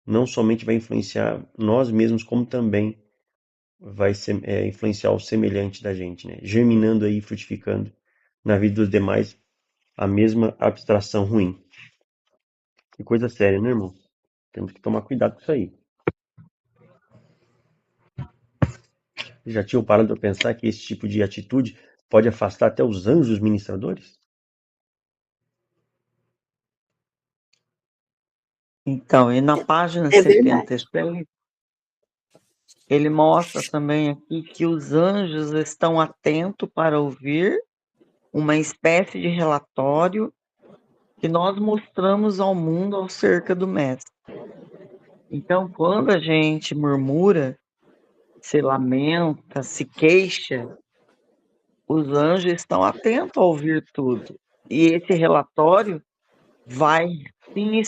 Speaker 3: não somente vai influenciar nós mesmos, como também vai influenciar o semelhante da gente, né? Germinando aí, frutificando na vida dos demais a mesma abstração ruim. Que coisa séria, né, irmão? Temos que tomar cuidado com isso aí. Já tinham parado para pensar que esse tipo de atitude pode afastar até os anjos ministradores?
Speaker 5: Então, e na página
Speaker 1: É verdade.
Speaker 5: 76, ele mostra também aqui que os anjos estão atentos para ouvir uma espécie de relatório que nós mostramos ao mundo acerca do Mestre. Então, quando a gente murmura, se lamenta, se queixa, os anjos estão atentos a ouvir tudo. E esse relatório vai sim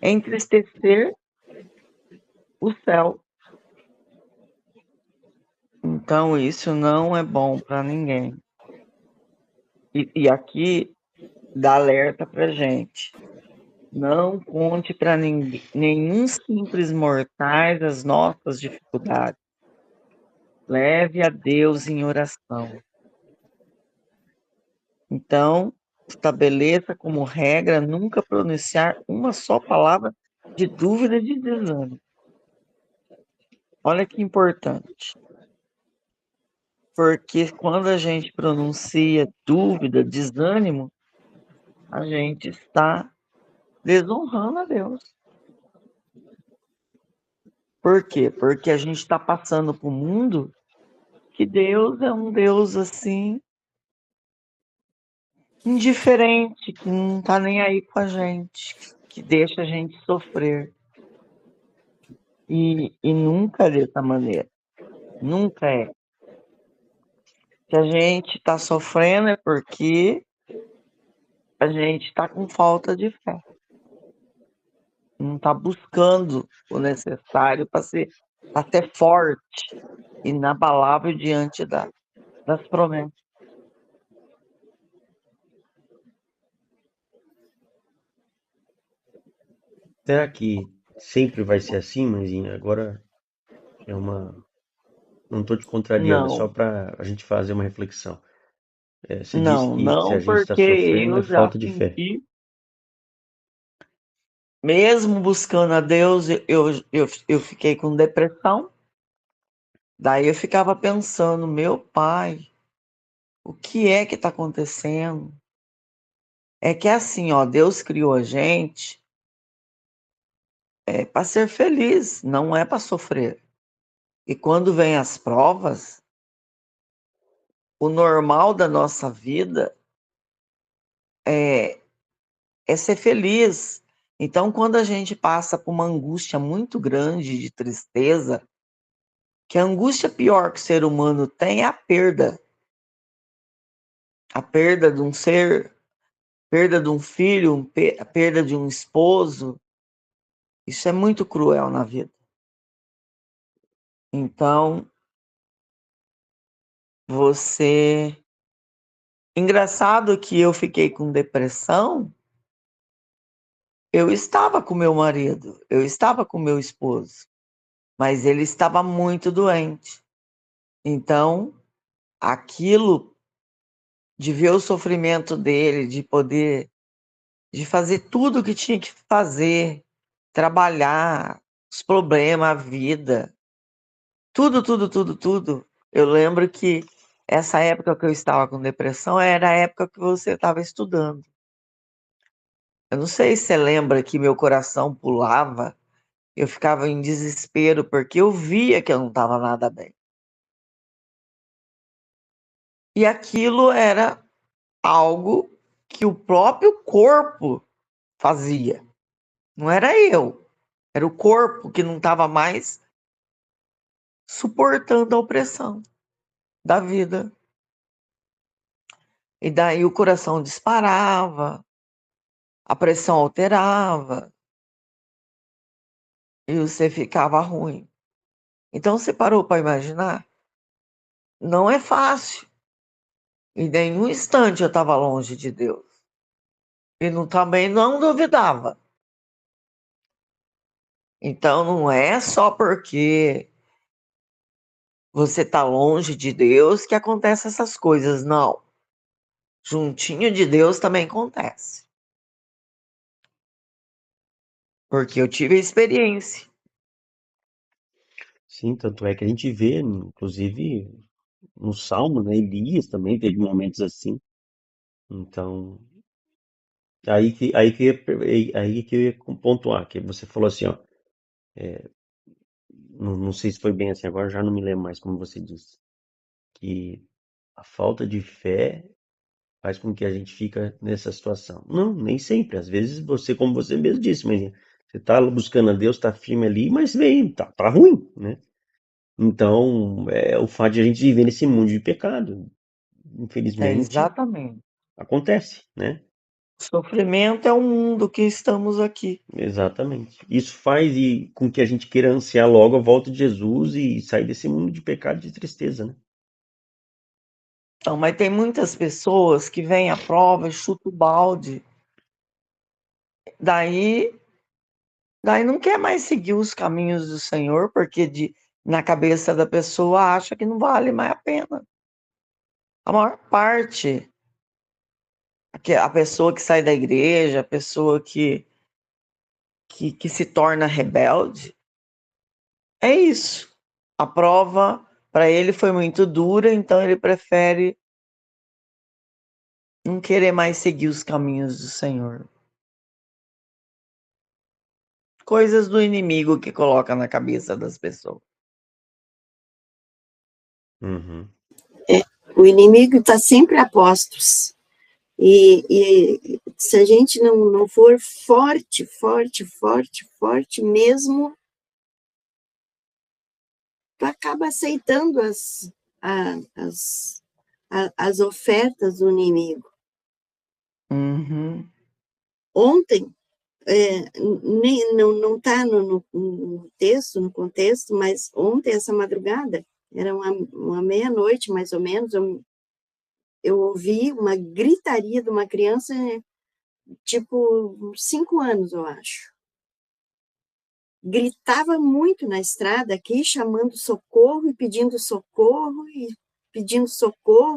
Speaker 5: entristecer o céu. Então, isso não é bom para ninguém. E aqui dá alerta para gente. Não conte para nenhum simples mortais as nossas dificuldades. Leve a Deus em oração. Então, estabeleça como regra nunca pronunciar uma só palavra de dúvida e de desânimo. Olha que importante. Porque quando a gente pronuncia dúvida, desânimo, a gente está desonrando a Deus. Por quê? Porque a gente está passando para o mundo que Deus é um Deus assim, indiferente, que não está nem aí com a gente, que deixa a gente sofrer. E nunca é dessa maneira. Nunca é. Se a gente está sofrendo é porque a gente está com falta de fé. Não está buscando o necessário para ser forte, inabalável diante das promessas.
Speaker 3: Será que sempre vai ser assim, mãezinha? Agora é uma. Não estou te contrariando, é só
Speaker 5: Não,
Speaker 3: para a gente fazer uma reflexão. Você disse
Speaker 5: não,
Speaker 3: que se a
Speaker 5: não,
Speaker 3: gente está
Speaker 5: porque
Speaker 3: sofrendo é
Speaker 5: eu já
Speaker 3: falta de fé.
Speaker 5: senti, mesmo buscando a Deus, eu fiquei com depressão. Daí eu ficava pensando, meu pai, o que é que está acontecendo? É que é assim, ó, Deus criou a gente para ser feliz, não é para sofrer. E quando vem as provas, o normal da nossa vida é, é ser feliz. Então, quando a gente passa por uma angústia muito grande de tristeza, que a angústia pior que o ser humano tem é a perda. A perda de um ser, perda de um filho, a perda de um esposo. Isso é muito cruel na vida. Então, você. Engraçado que eu fiquei com depressão. Eu estava com meu marido, eu estava com meu esposo, mas ele estava muito doente. Então, aquilo de ver o sofrimento dele, de fazer tudo o que tinha que fazer, trabalhar, os problemas, a vida, tudo, tudo, tudo, tudo. Eu lembro que essa época que eu estava com depressão era a época que você estava estudando. Eu não sei se você lembra que meu coração pulava Eu ficava em desespero porque eu via que eu não estava nada bem. E aquilo era algo que o próprio corpo fazia. Não era eu, era o corpo que não estava mais suportando a opressão da vida. E daí o coração disparava, a pressão alterava e você ficava ruim. Então você parou para imaginar? Não é fácil. E nenhum instante eu estava longe de Deus. E também não duvidava. Então não é só porque você está longe de Deus que acontecem essas coisas, não. Juntinho de Deus também acontece. Porque eu tive a experiência.
Speaker 3: Sim, tanto é que a gente vê, inclusive, no Salmo, né? Elias também teve momentos assim. Então, aí que eu ia pontuar, que você falou assim, ó, não sei se foi bem assim agora, já não me lembro mais como você disse, que a falta de fé faz com que a gente fica nessa situação. Não, nem sempre. Às vezes você, como você mesmo disse, mas você tá buscando a Deus, tá firme ali, mas vem, tá ruim, né? Então, é o fato de a gente viver nesse mundo de pecado,
Speaker 5: É
Speaker 3: infelizmente,
Speaker 5: exatamente.
Speaker 3: acontece, né?
Speaker 5: O sofrimento é o mundo que estamos aqui.
Speaker 3: Exatamente. Isso faz com que a gente queira ansiar logo a volta de Jesus e sair desse mundo de pecado e de tristeza, né?
Speaker 5: Então, mas tem muitas pessoas que vêm à prova e chutam o balde. Daí não quer mais seguir os caminhos do Senhor, porque na cabeça da pessoa acha que não vale mais a pena. A maior parte, a pessoa que sai da igreja, a pessoa que se torna rebelde, é isso. A prova para ele foi muito dura, então ele prefere não querer mais seguir os caminhos do Senhor. Coisas do inimigo que coloca na cabeça das pessoas.
Speaker 3: Uhum.
Speaker 1: O inimigo está sempre a postos. E se a gente não for forte, forte, forte, forte mesmo, tu acaba aceitando as ofertas do inimigo.
Speaker 5: Uhum.
Speaker 1: Ontem, não está no texto, no contexto, mas ontem, essa madrugada, era uma meia-noite, mais ou menos, eu ouvi uma gritaria de uma criança, tipo, 5 anos, eu acho. Gritava muito na estrada aqui, chamando socorro, e pedindo socorro,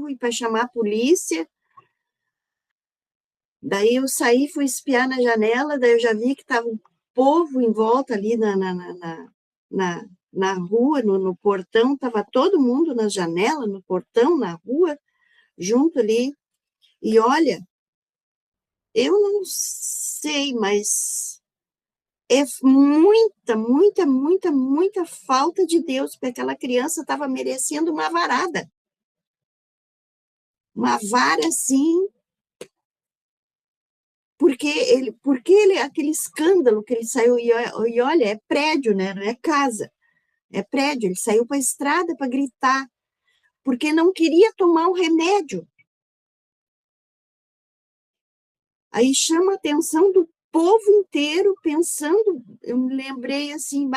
Speaker 1: e para chamar a polícia. Daí eu saí, fui espiar na janela, daí eu já vi que estava um povo em volta ali na rua, no portão, estava todo mundo na janela, no portão, na rua, junto ali. E olha, eu não sei, mas é muita, muita, muita, muita falta de Deus, porque aquela criança estava merecendo uma varada. Uma vara, assim, porque aquele escândalo que ele saiu, e olha, é prédio, né? Não é casa, é prédio. Ele saiu para a estrada para gritar, porque não queria tomar o remédio. Aí chama a atenção do povo inteiro, pensando, eu me lembrei assim,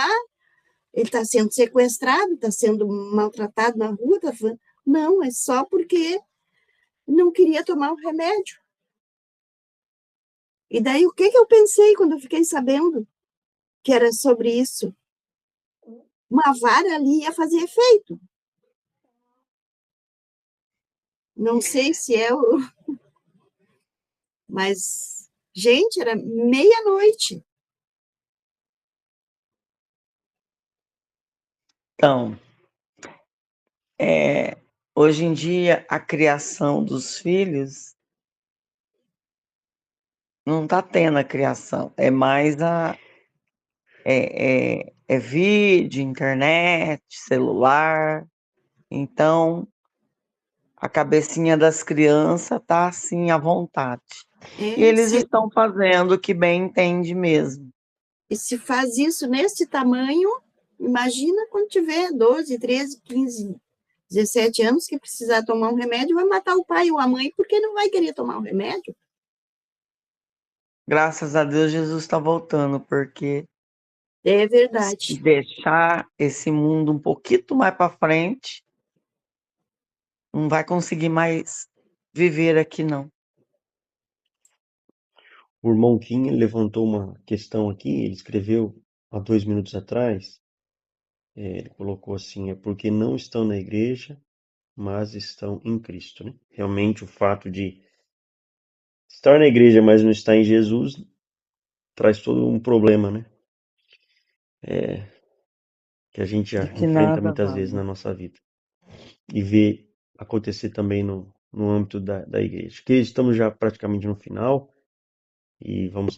Speaker 1: ele está sendo sequestrado, está sendo maltratado na rua, não, é só porque não queria tomar o remédio. E daí, o que eu pensei quando eu fiquei sabendo que era sobre isso? Uma vara ali ia fazer efeito. Não sei se é o... Mas, gente, era meia-noite.
Speaker 5: Então, hoje em dia, a criação dos filhos não está tendo a criação, é mais é vídeo, internet, celular. Então, a cabecinha das crianças tá assim à vontade. E eles estão fazendo o que bem entende mesmo.
Speaker 1: E se faz isso nesse tamanho, imagina quando tiver 12, 13, 15, 17 anos que precisar tomar um remédio, vai matar o pai ou a mãe porque não vai querer tomar um remédio.
Speaker 5: Graças a Deus, Jesus está voltando, porque
Speaker 1: É
Speaker 5: se
Speaker 1: verdade.
Speaker 5: deixar esse mundo um pouquinho mais para frente, não vai conseguir mais viver aqui, não.
Speaker 3: O irmão Kim levantou uma questão aqui, ele escreveu há 2 minutos atrás, ele colocou assim, é porque não estão na igreja, mas estão em Cristo, né? Realmente o fato de estar na igreja, mas não estar em Jesus, traz todo um problema, né? Que a gente já
Speaker 5: De que
Speaker 3: enfrenta
Speaker 5: nada
Speaker 3: muitas vezes
Speaker 5: vale.
Speaker 3: na nossa vida. E vê acontecer também no âmbito da igreja. Que estamos já praticamente no final e vamos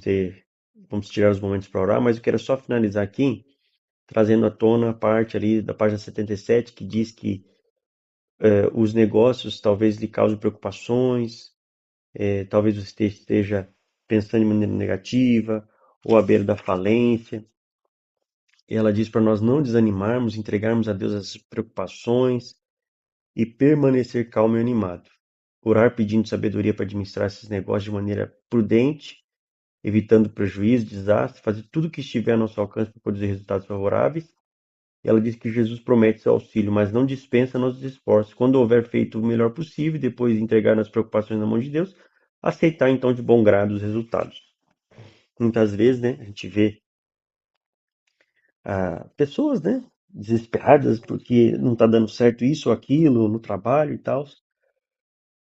Speaker 3: tirar os momentos para orar, mas eu quero só finalizar aqui, trazendo à tona a parte ali da página 77, que diz que os negócios talvez lhe causem preocupações, talvez você esteja pensando de maneira negativa, ou à beira da falência. E ela diz para nós não desanimarmos, entregarmos a Deus as preocupações e permanecer calmo e animado. Orar pedindo sabedoria para administrar esses negócios de maneira prudente, evitando prejuízo, desastre, fazer tudo o que estiver a nosso alcance para produzir resultados favoráveis. E ela diz que Jesus promete seu auxílio, mas não dispensa nossos esforços. Quando houver feito o melhor possível, depois de entregar as preocupações na mão de Deus, aceitar então de bom grado os resultados. Muitas vezes, né, a gente vê pessoas, né, desesperadas porque não está dando certo isso ou aquilo no trabalho e tal.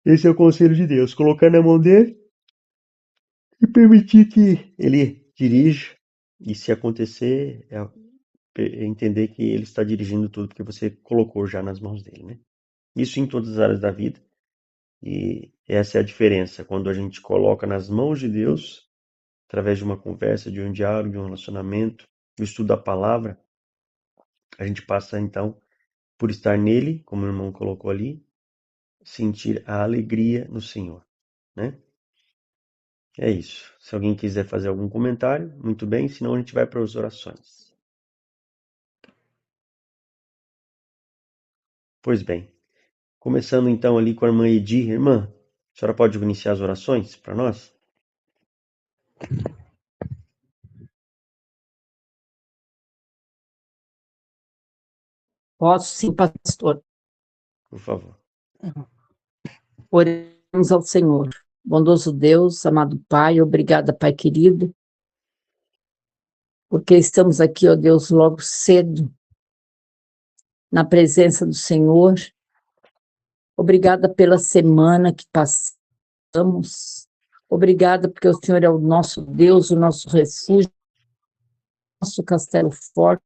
Speaker 3: Esse é o conselho de Deus, colocar na mão dele e permitir que ele dirija. E se acontecer, entender que ele está dirigindo tudo porque você colocou já nas mãos dele, né? Isso em todas as áreas da vida. E essa é a diferença. Quando a gente coloca nas mãos de Deus, através de uma conversa, de um diálogo, de um relacionamento, do estudo da palavra, a gente passa então por estar nele, como o irmão colocou ali, sentir a alegria no Senhor, né? É isso. Se alguém quiser fazer algum comentário, muito bem, senão a gente vai para as orações. Pois bem, começando então ali com a irmã Edir. Irmã, a senhora pode iniciar as orações para nós?
Speaker 4: Posso sim, pastor.
Speaker 3: Por favor.
Speaker 4: Oremos ao Senhor. Bondoso Deus, amado Pai, obrigada, Pai querido, porque estamos aqui, ó Deus, logo cedo, na presença do Senhor. Obrigada pela semana que passamos. Obrigada porque o Senhor é o nosso Deus, o nosso refúgio, nosso castelo forte.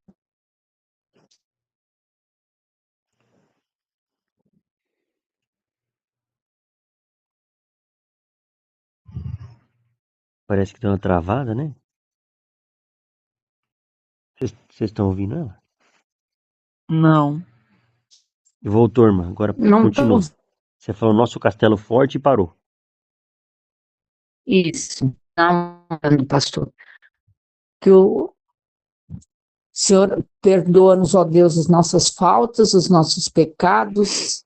Speaker 3: Parece que deu uma travada, né? Vocês estão ouvindo ela?
Speaker 5: Não.
Speaker 3: Voltou, irmã. Agora
Speaker 4: Não
Speaker 3: continua.
Speaker 4: estamos...
Speaker 3: Você falou nosso castelo forte e parou.
Speaker 4: Isso, não, pastor. Que o Senhor perdoa-nos, ó Deus, as nossas faltas, os nossos pecados.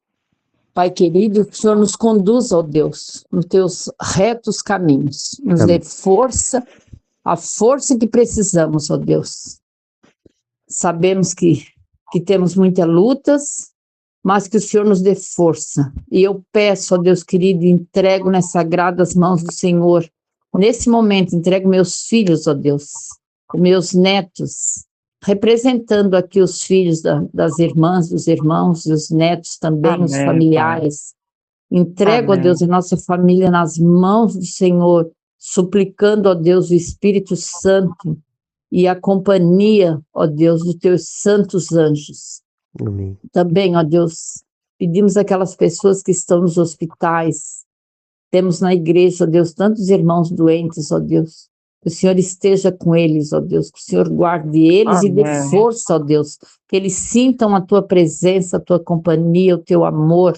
Speaker 4: Pai querido, que o Senhor nos conduza, ó Deus, nos teus retos caminhos. Nos dê força, a força que precisamos, ó Deus. Sabemos que temos muitas lutas, mas que o Senhor nos dê força. E eu peço, ó Deus querido, entrego nas sagradas mãos do Senhor. Nesse momento, entrego meus filhos, ó Deus, meus netos, representando aqui os filhos das irmãs, dos irmãos e os netos também,
Speaker 5: Amém,
Speaker 4: os familiares.
Speaker 5: Pai.
Speaker 4: Entrego, ó
Speaker 5: Amém.
Speaker 4: Deus, a nossa família nas mãos do Senhor, suplicando, ó Deus, o Espírito Santo e a companhia, ó Deus, dos teus santos anjos.
Speaker 3: Amém.
Speaker 4: Também, ó Deus, pedimos aquelas pessoas que estão nos hospitais, temos na igreja, ó Deus, tantos irmãos doentes, ó Deus, Que o Senhor esteja com eles, ó Deus, que o Senhor guarde eles e dê
Speaker 5: Amém.
Speaker 4: força, ó Deus, que eles sintam a tua presença, a tua companhia, o teu amor.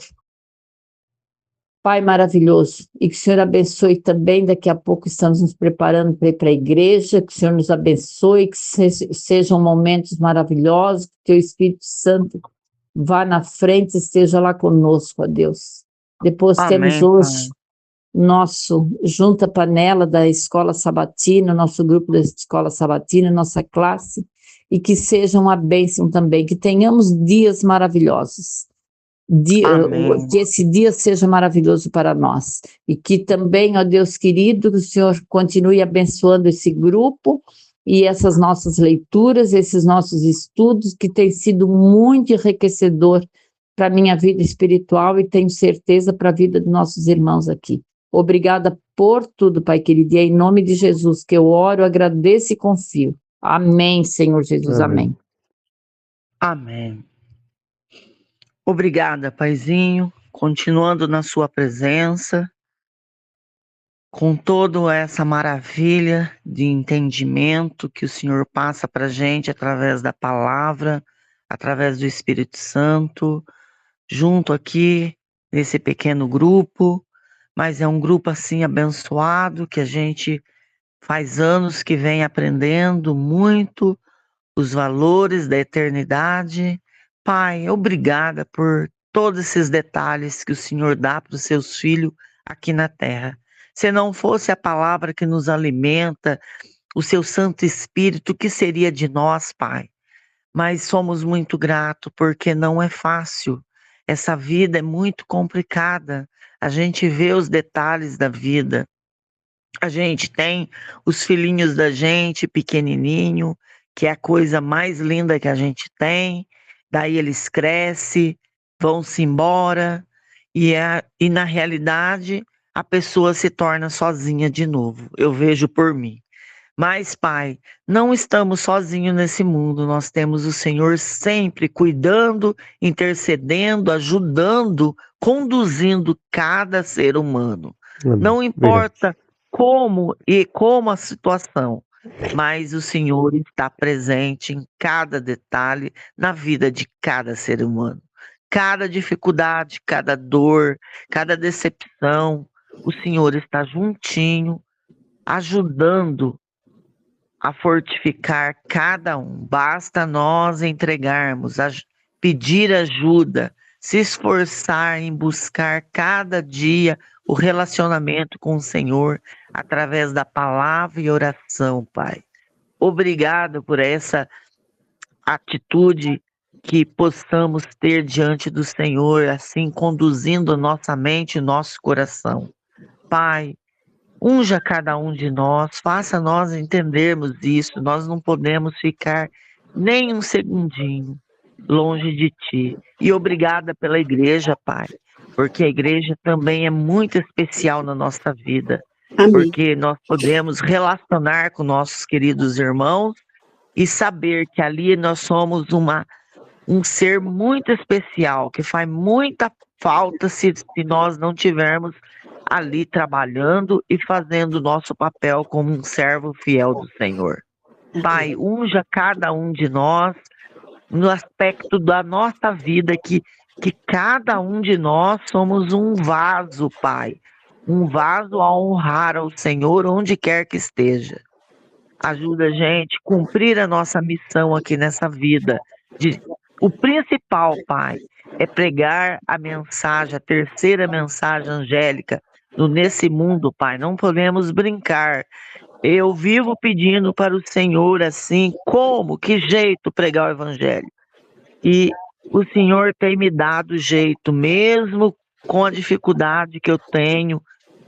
Speaker 4: Pai maravilhoso, e que o Senhor abençoe também, daqui a pouco estamos nos preparando para ir para a igreja, que o Senhor nos abençoe, que sejam momentos maravilhosos, que o teu Espírito Santo vá na frente, esteja lá conosco, ó Deus. Depois temos
Speaker 5: Amém,
Speaker 4: hoje
Speaker 5: Pai.
Speaker 4: nosso Junta Panela da Escola Sabatina, nosso grupo da Escola Sabatina, nossa classe, e que seja uma bênção também, que tenhamos dias maravilhosos.
Speaker 5: Amém.
Speaker 4: Que esse dia seja maravilhoso para nós. E que também, ó Deus querido, que o Senhor continue abençoando esse grupo e essas nossas leituras, esses nossos estudos, que tem sido muito enriquecedor para a minha vida espiritual e tenho certeza para a vida dos nossos irmãos aqui. Obrigada por tudo, Pai querido, e é em nome de Jesus que eu oro, agradeço e confio. Amém, Senhor Jesus, amém.
Speaker 5: Amém. Obrigada, Paizinho, continuando na sua presença, com toda essa maravilha de entendimento que o Senhor passa para a gente através da palavra, através do Espírito Santo, junto aqui nesse pequeno grupo, mas é um grupo assim abençoado que a gente faz anos que vem aprendendo muito os valores da eternidade. Pai, obrigada por todos esses detalhes que o Senhor dá para os seus filhos aqui na terra. Se não fosse a palavra que nos alimenta, o seu Santo Espírito, o que seria de nós, Pai? Mas somos muito gratos porque não é fácil. Essa vida é muito complicada. A gente vê os detalhes da vida. A gente tem os filhinhos da gente pequenininho, que é a coisa mais linda que a gente tem. Daí eles crescem, vão-se embora e na realidade a pessoa se torna sozinha de novo. Eu vejo por mim. Mas, Pai, não estamos sozinhos nesse mundo. Nós temos o Senhor sempre cuidando, intercedendo, ajudando, conduzindo cada ser humano. Não importa como a situação, mas o Senhor está presente em cada detalhe na vida de cada ser humano. Cada dificuldade, cada dor, cada decepção, o Senhor está juntinho, ajudando a fortificar cada um. Basta nós entregarmos, pedir ajuda, se esforçar em buscar cada dia o relacionamento com o Senhor através da palavra e oração, Pai. Obrigado por essa atitude que possamos ter diante do Senhor, assim conduzindo nossa mente e nosso coração. Pai, unja cada um de nós, faça nós entendermos isso. Nós não podemos ficar nem um segundinho longe de Ti. E obrigada pela igreja, Pai, porque a igreja também é muito especial na nossa vida,
Speaker 1: Amém.
Speaker 5: porque nós podemos relacionar com nossos queridos irmãos e saber que ali nós somos um ser muito especial, que faz muita falta se nós não tivermos ali trabalhando e fazendo o nosso papel como um servo fiel do Senhor. Pai, unja cada um de nós no aspecto da nossa vida, que cada um de nós somos um vaso, Pai, um vaso a honrar ao Senhor onde quer que esteja. Ajuda a gente a cumprir a nossa missão aqui nessa vida. O principal, Pai, é pregar a mensagem, a terceira mensagem angélica nesse mundo, Pai. Não podemos brincar. Eu vivo pedindo para o Senhor assim, que jeito pregar o evangelho. E o Senhor tem me dado jeito, mesmo com a dificuldade que eu tenho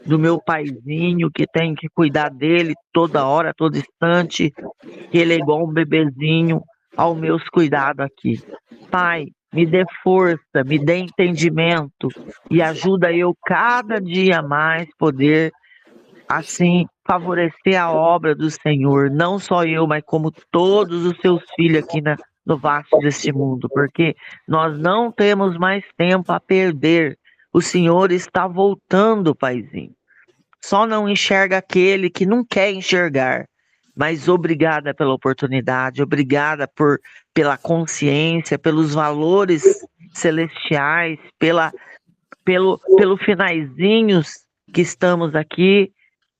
Speaker 5: do meu paizinho, que tenho que cuidar dele toda hora, todo instante, que ele é igual um bebezinho aos meus cuidados aqui. Pai, me dê força, me dê entendimento e ajuda eu cada dia mais poder, assim, favorecer a obra do Senhor, não só eu, mas como todos os seus filhos aqui no vasto deste mundo, porque nós não temos mais tempo a perder. O Senhor está voltando, Paizinho. Só não enxerga aquele que não quer enxergar. Mas obrigada pela oportunidade, obrigada pela consciência, pelos valores celestiais, pelo finaizinhos que estamos aqui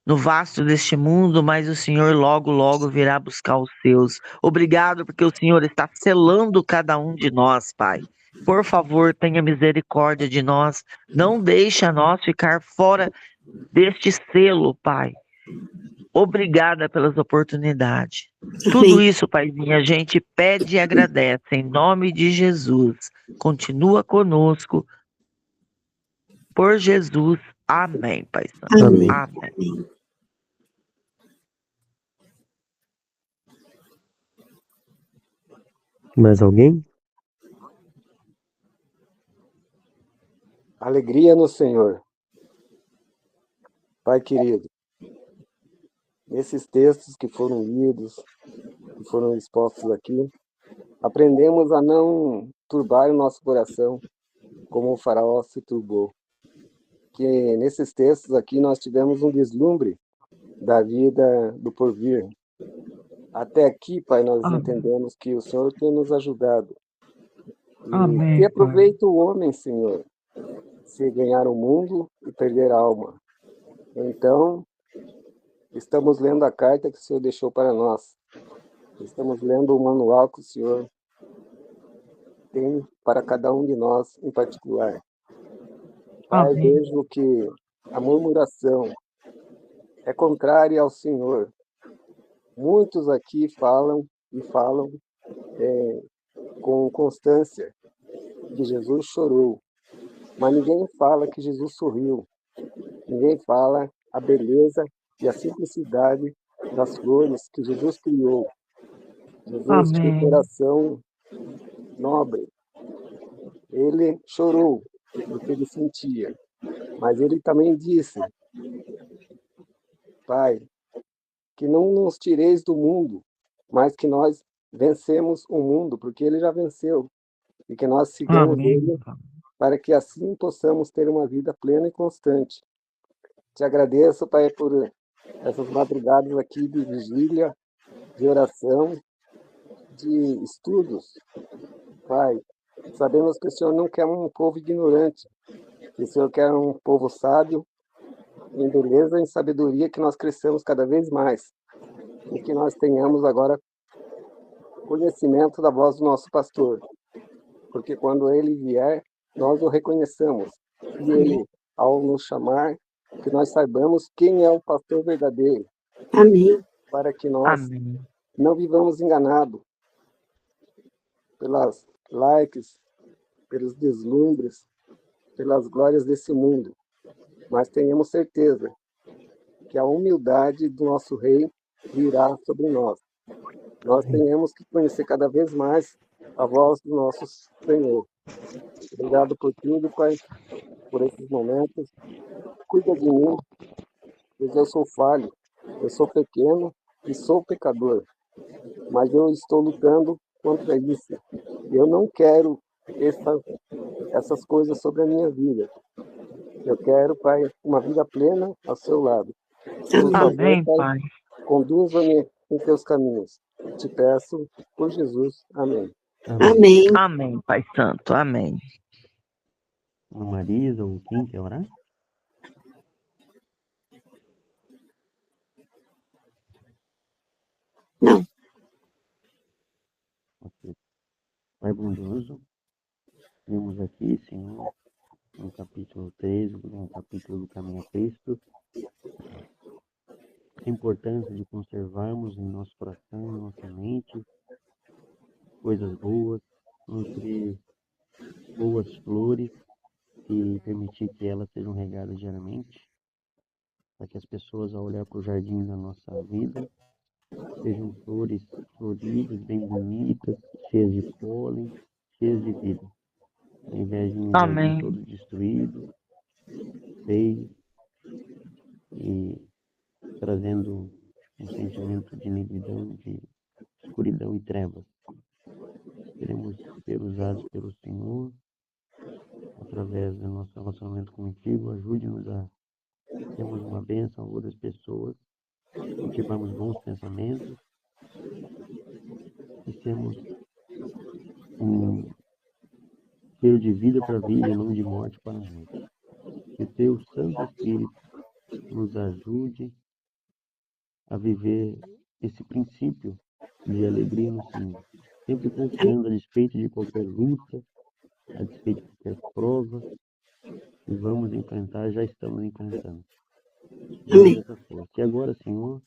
Speaker 5: no vasto deste mundo, mas o Senhor logo, logo virá buscar os seus. Obrigado porque o Senhor está selando cada um de nós, Pai. Por favor, tenha misericórdia de nós. Não deixa nós ficar fora deste selo, Pai. Obrigada pelas oportunidades. Tudo
Speaker 1: Amém.
Speaker 5: isso, Paizinho, a gente pede e agradece em nome de Jesus. Continua conosco. Por Jesus. Amém, Pai Santo.
Speaker 1: Amém.
Speaker 5: Amém.
Speaker 1: Amém.
Speaker 3: Mais alguém?
Speaker 6: Alegria no Senhor. Pai querido, nesses textos que foram lidos, que foram expostos aqui, aprendemos a não turbar o nosso coração como o faraó se turbou. Que nesses textos aqui nós tivemos um vislumbre da vida do porvir. Até aqui, Pai, nós
Speaker 5: Amém.
Speaker 6: entendemos que o Senhor tem nos ajudado. E
Speaker 5: Amém,
Speaker 6: que
Speaker 5: Pai.
Speaker 6: aproveita o homem, Senhor, se ganhar o mundo e perder a alma. Então, estamos lendo a carta que o Senhor deixou para nós. Estamos lendo o manual que o Senhor tem para cada um de nós em particular. Pai,
Speaker 5: Amém.
Speaker 6: vejo que a murmuração é contrária ao Senhor. Muitos aqui falam e falam com constância que Jesus chorou, mas ninguém fala que Jesus sorriu. Ninguém fala a beleza e a simplicidade das flores que Jesus criou. Jesus tinha um
Speaker 5: Amém.
Speaker 6: coração nobre. Ele chorou porque ele sentia, mas ele também disse: Pai, que não nos tireis do mundo, mas que nós vencemos o mundo, porque ele já venceu, e que nós sigamos
Speaker 5: Amém.
Speaker 6: ele para que assim possamos ter uma vida plena e constante. Te agradeço, Pai, por essas madrugadas aqui de vigília, de oração, de estudos. Pai, sabemos que o Senhor não quer um povo ignorante, que o Senhor quer um povo sábio, em beleza e em sabedoria, que nós cresçamos cada vez mais e que nós tenhamos agora conhecimento da voz do nosso pastor, porque quando ele vier, nós o reconheçamos. E ele, ao nos chamar, que nós saibamos quem é o pastor verdadeiro,
Speaker 1: Amém.
Speaker 6: para que nós
Speaker 5: Amém.
Speaker 6: não vivamos enganados pelas likes, pelos deslumbres, pelas glórias desse mundo, mas tenhamos certeza que a humildade do nosso Rei virá sobre nós. Nós tenhamos que conhecer cada vez mais a voz do nosso Senhor. Obrigado por tudo, Pai, por esses momentos. Cuida de mim, pois eu sou falho, eu sou pequeno e sou pecador, mas eu estou lutando contra isso. Eu não quero essas coisas sobre a minha vida. Eu quero, Pai, uma vida plena ao seu lado. Por favor,
Speaker 5: Amém,
Speaker 6: Pai,
Speaker 5: Pai.
Speaker 6: conduza-me em teus caminhos. Te peço por Jesus. Amém.
Speaker 1: Amém.
Speaker 5: Amém, Pai Santo. Amém.
Speaker 3: A Marisa ou quem quer orar?
Speaker 1: Não.
Speaker 3: Ok. Pai bondoso, vimos aqui, Senhor, no capítulo 13, no capítulo do Caminho a Cristo, a importância de conservarmos em nosso coração, em nossa mente, coisas boas, nutrir boas flores e permitir que elas sejam regadas diariamente, para que as pessoas, ao olhar para o jardim da nossa vida, sejam flores floridas, bem bonitas, cheias de pólen, cheias de vida, ao invés de um jardim
Speaker 5: Amém.
Speaker 3: todo destruído, feio e trazendo um sentimento de negridão, de escuridão e trevas. Queremos ser usados pelo Senhor através do nosso relacionamento contigo. Ajude-nos a temos uma bênção a outras pessoas, cultivamos bons pensamentos e temos um cheiro de vida para a vida e não de morte para a morte. Que o teu Santo Espírito nos ajude a viver esse princípio de alegria no Senhor, sempre confiando a despeito de qualquer luta, a despeito de qualquer prova, e vamos enfrentar, já estamos enfrentando. Damos essa força. E agora, Senhor,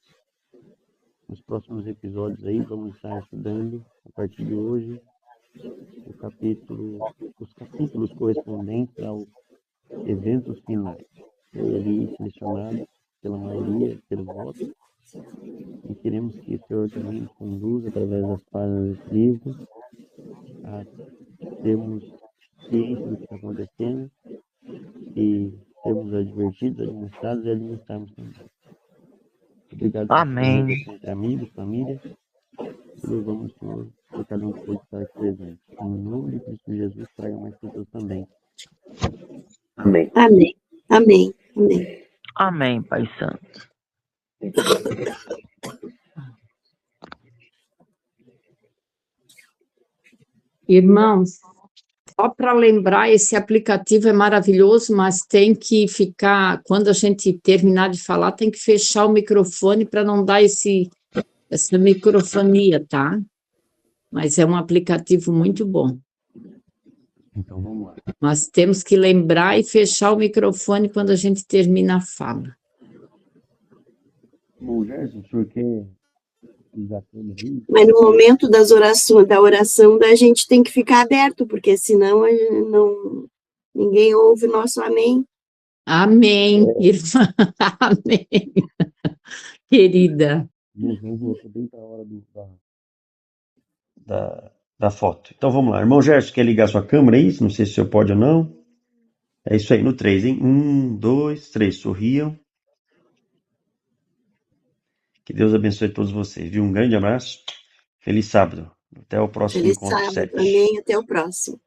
Speaker 3: nos próximos episódios aí, vamos estar estudando, a partir de hoje, os capítulos correspondentes aos eventos finais. Foi ali selecionado pela maioria, pelo voto, e queremos que o Senhor também nos conduza através das páginas desse livro a termos ciência do que está acontecendo e sermos advertidos, administrados e administrarmos também. Obrigado por
Speaker 5: Amém.
Speaker 3: entre amigos, família, e louvamos o Senhor por cada um que pode estar aqui presente. Em nome de Cristo Jesus, traga mais pessoas também. Amém.
Speaker 1: Amém. Amém. Amém.
Speaker 5: Amém, Pai Santo.
Speaker 4: Irmãos, só para lembrar, esse aplicativo é maravilhoso, mas tem que ficar, quando a gente terminar de falar, tem que fechar o microfone para não dar essa microfonia, tá? Mas é um aplicativo muito bom.
Speaker 3: Então vamos lá.
Speaker 4: Mas temos que lembrar e fechar o microfone quando a gente termina a fala.
Speaker 3: Bom, Gerson, o senhor quer usar tudo aí?
Speaker 1: Mas no momento da oração, a gente tem que ficar aberto, porque senão ninguém ouve o nosso amém.
Speaker 4: Amém, irmã. Amém. Querida.
Speaker 3: Voltou bem para a hora da foto. Então vamos lá. Irmão Gerson, quer ligar sua câmera aí? Não sei se o senhor pode ou não. É isso aí, no 3, hein? 1, 2, 3. Sorriam. Que Deus abençoe todos vocês, viu? Um grande abraço. Feliz sábado. Até o próximo
Speaker 1: Feliz
Speaker 3: encontro
Speaker 1: sábado.
Speaker 3: 7.
Speaker 1: Amém. Até o próximo.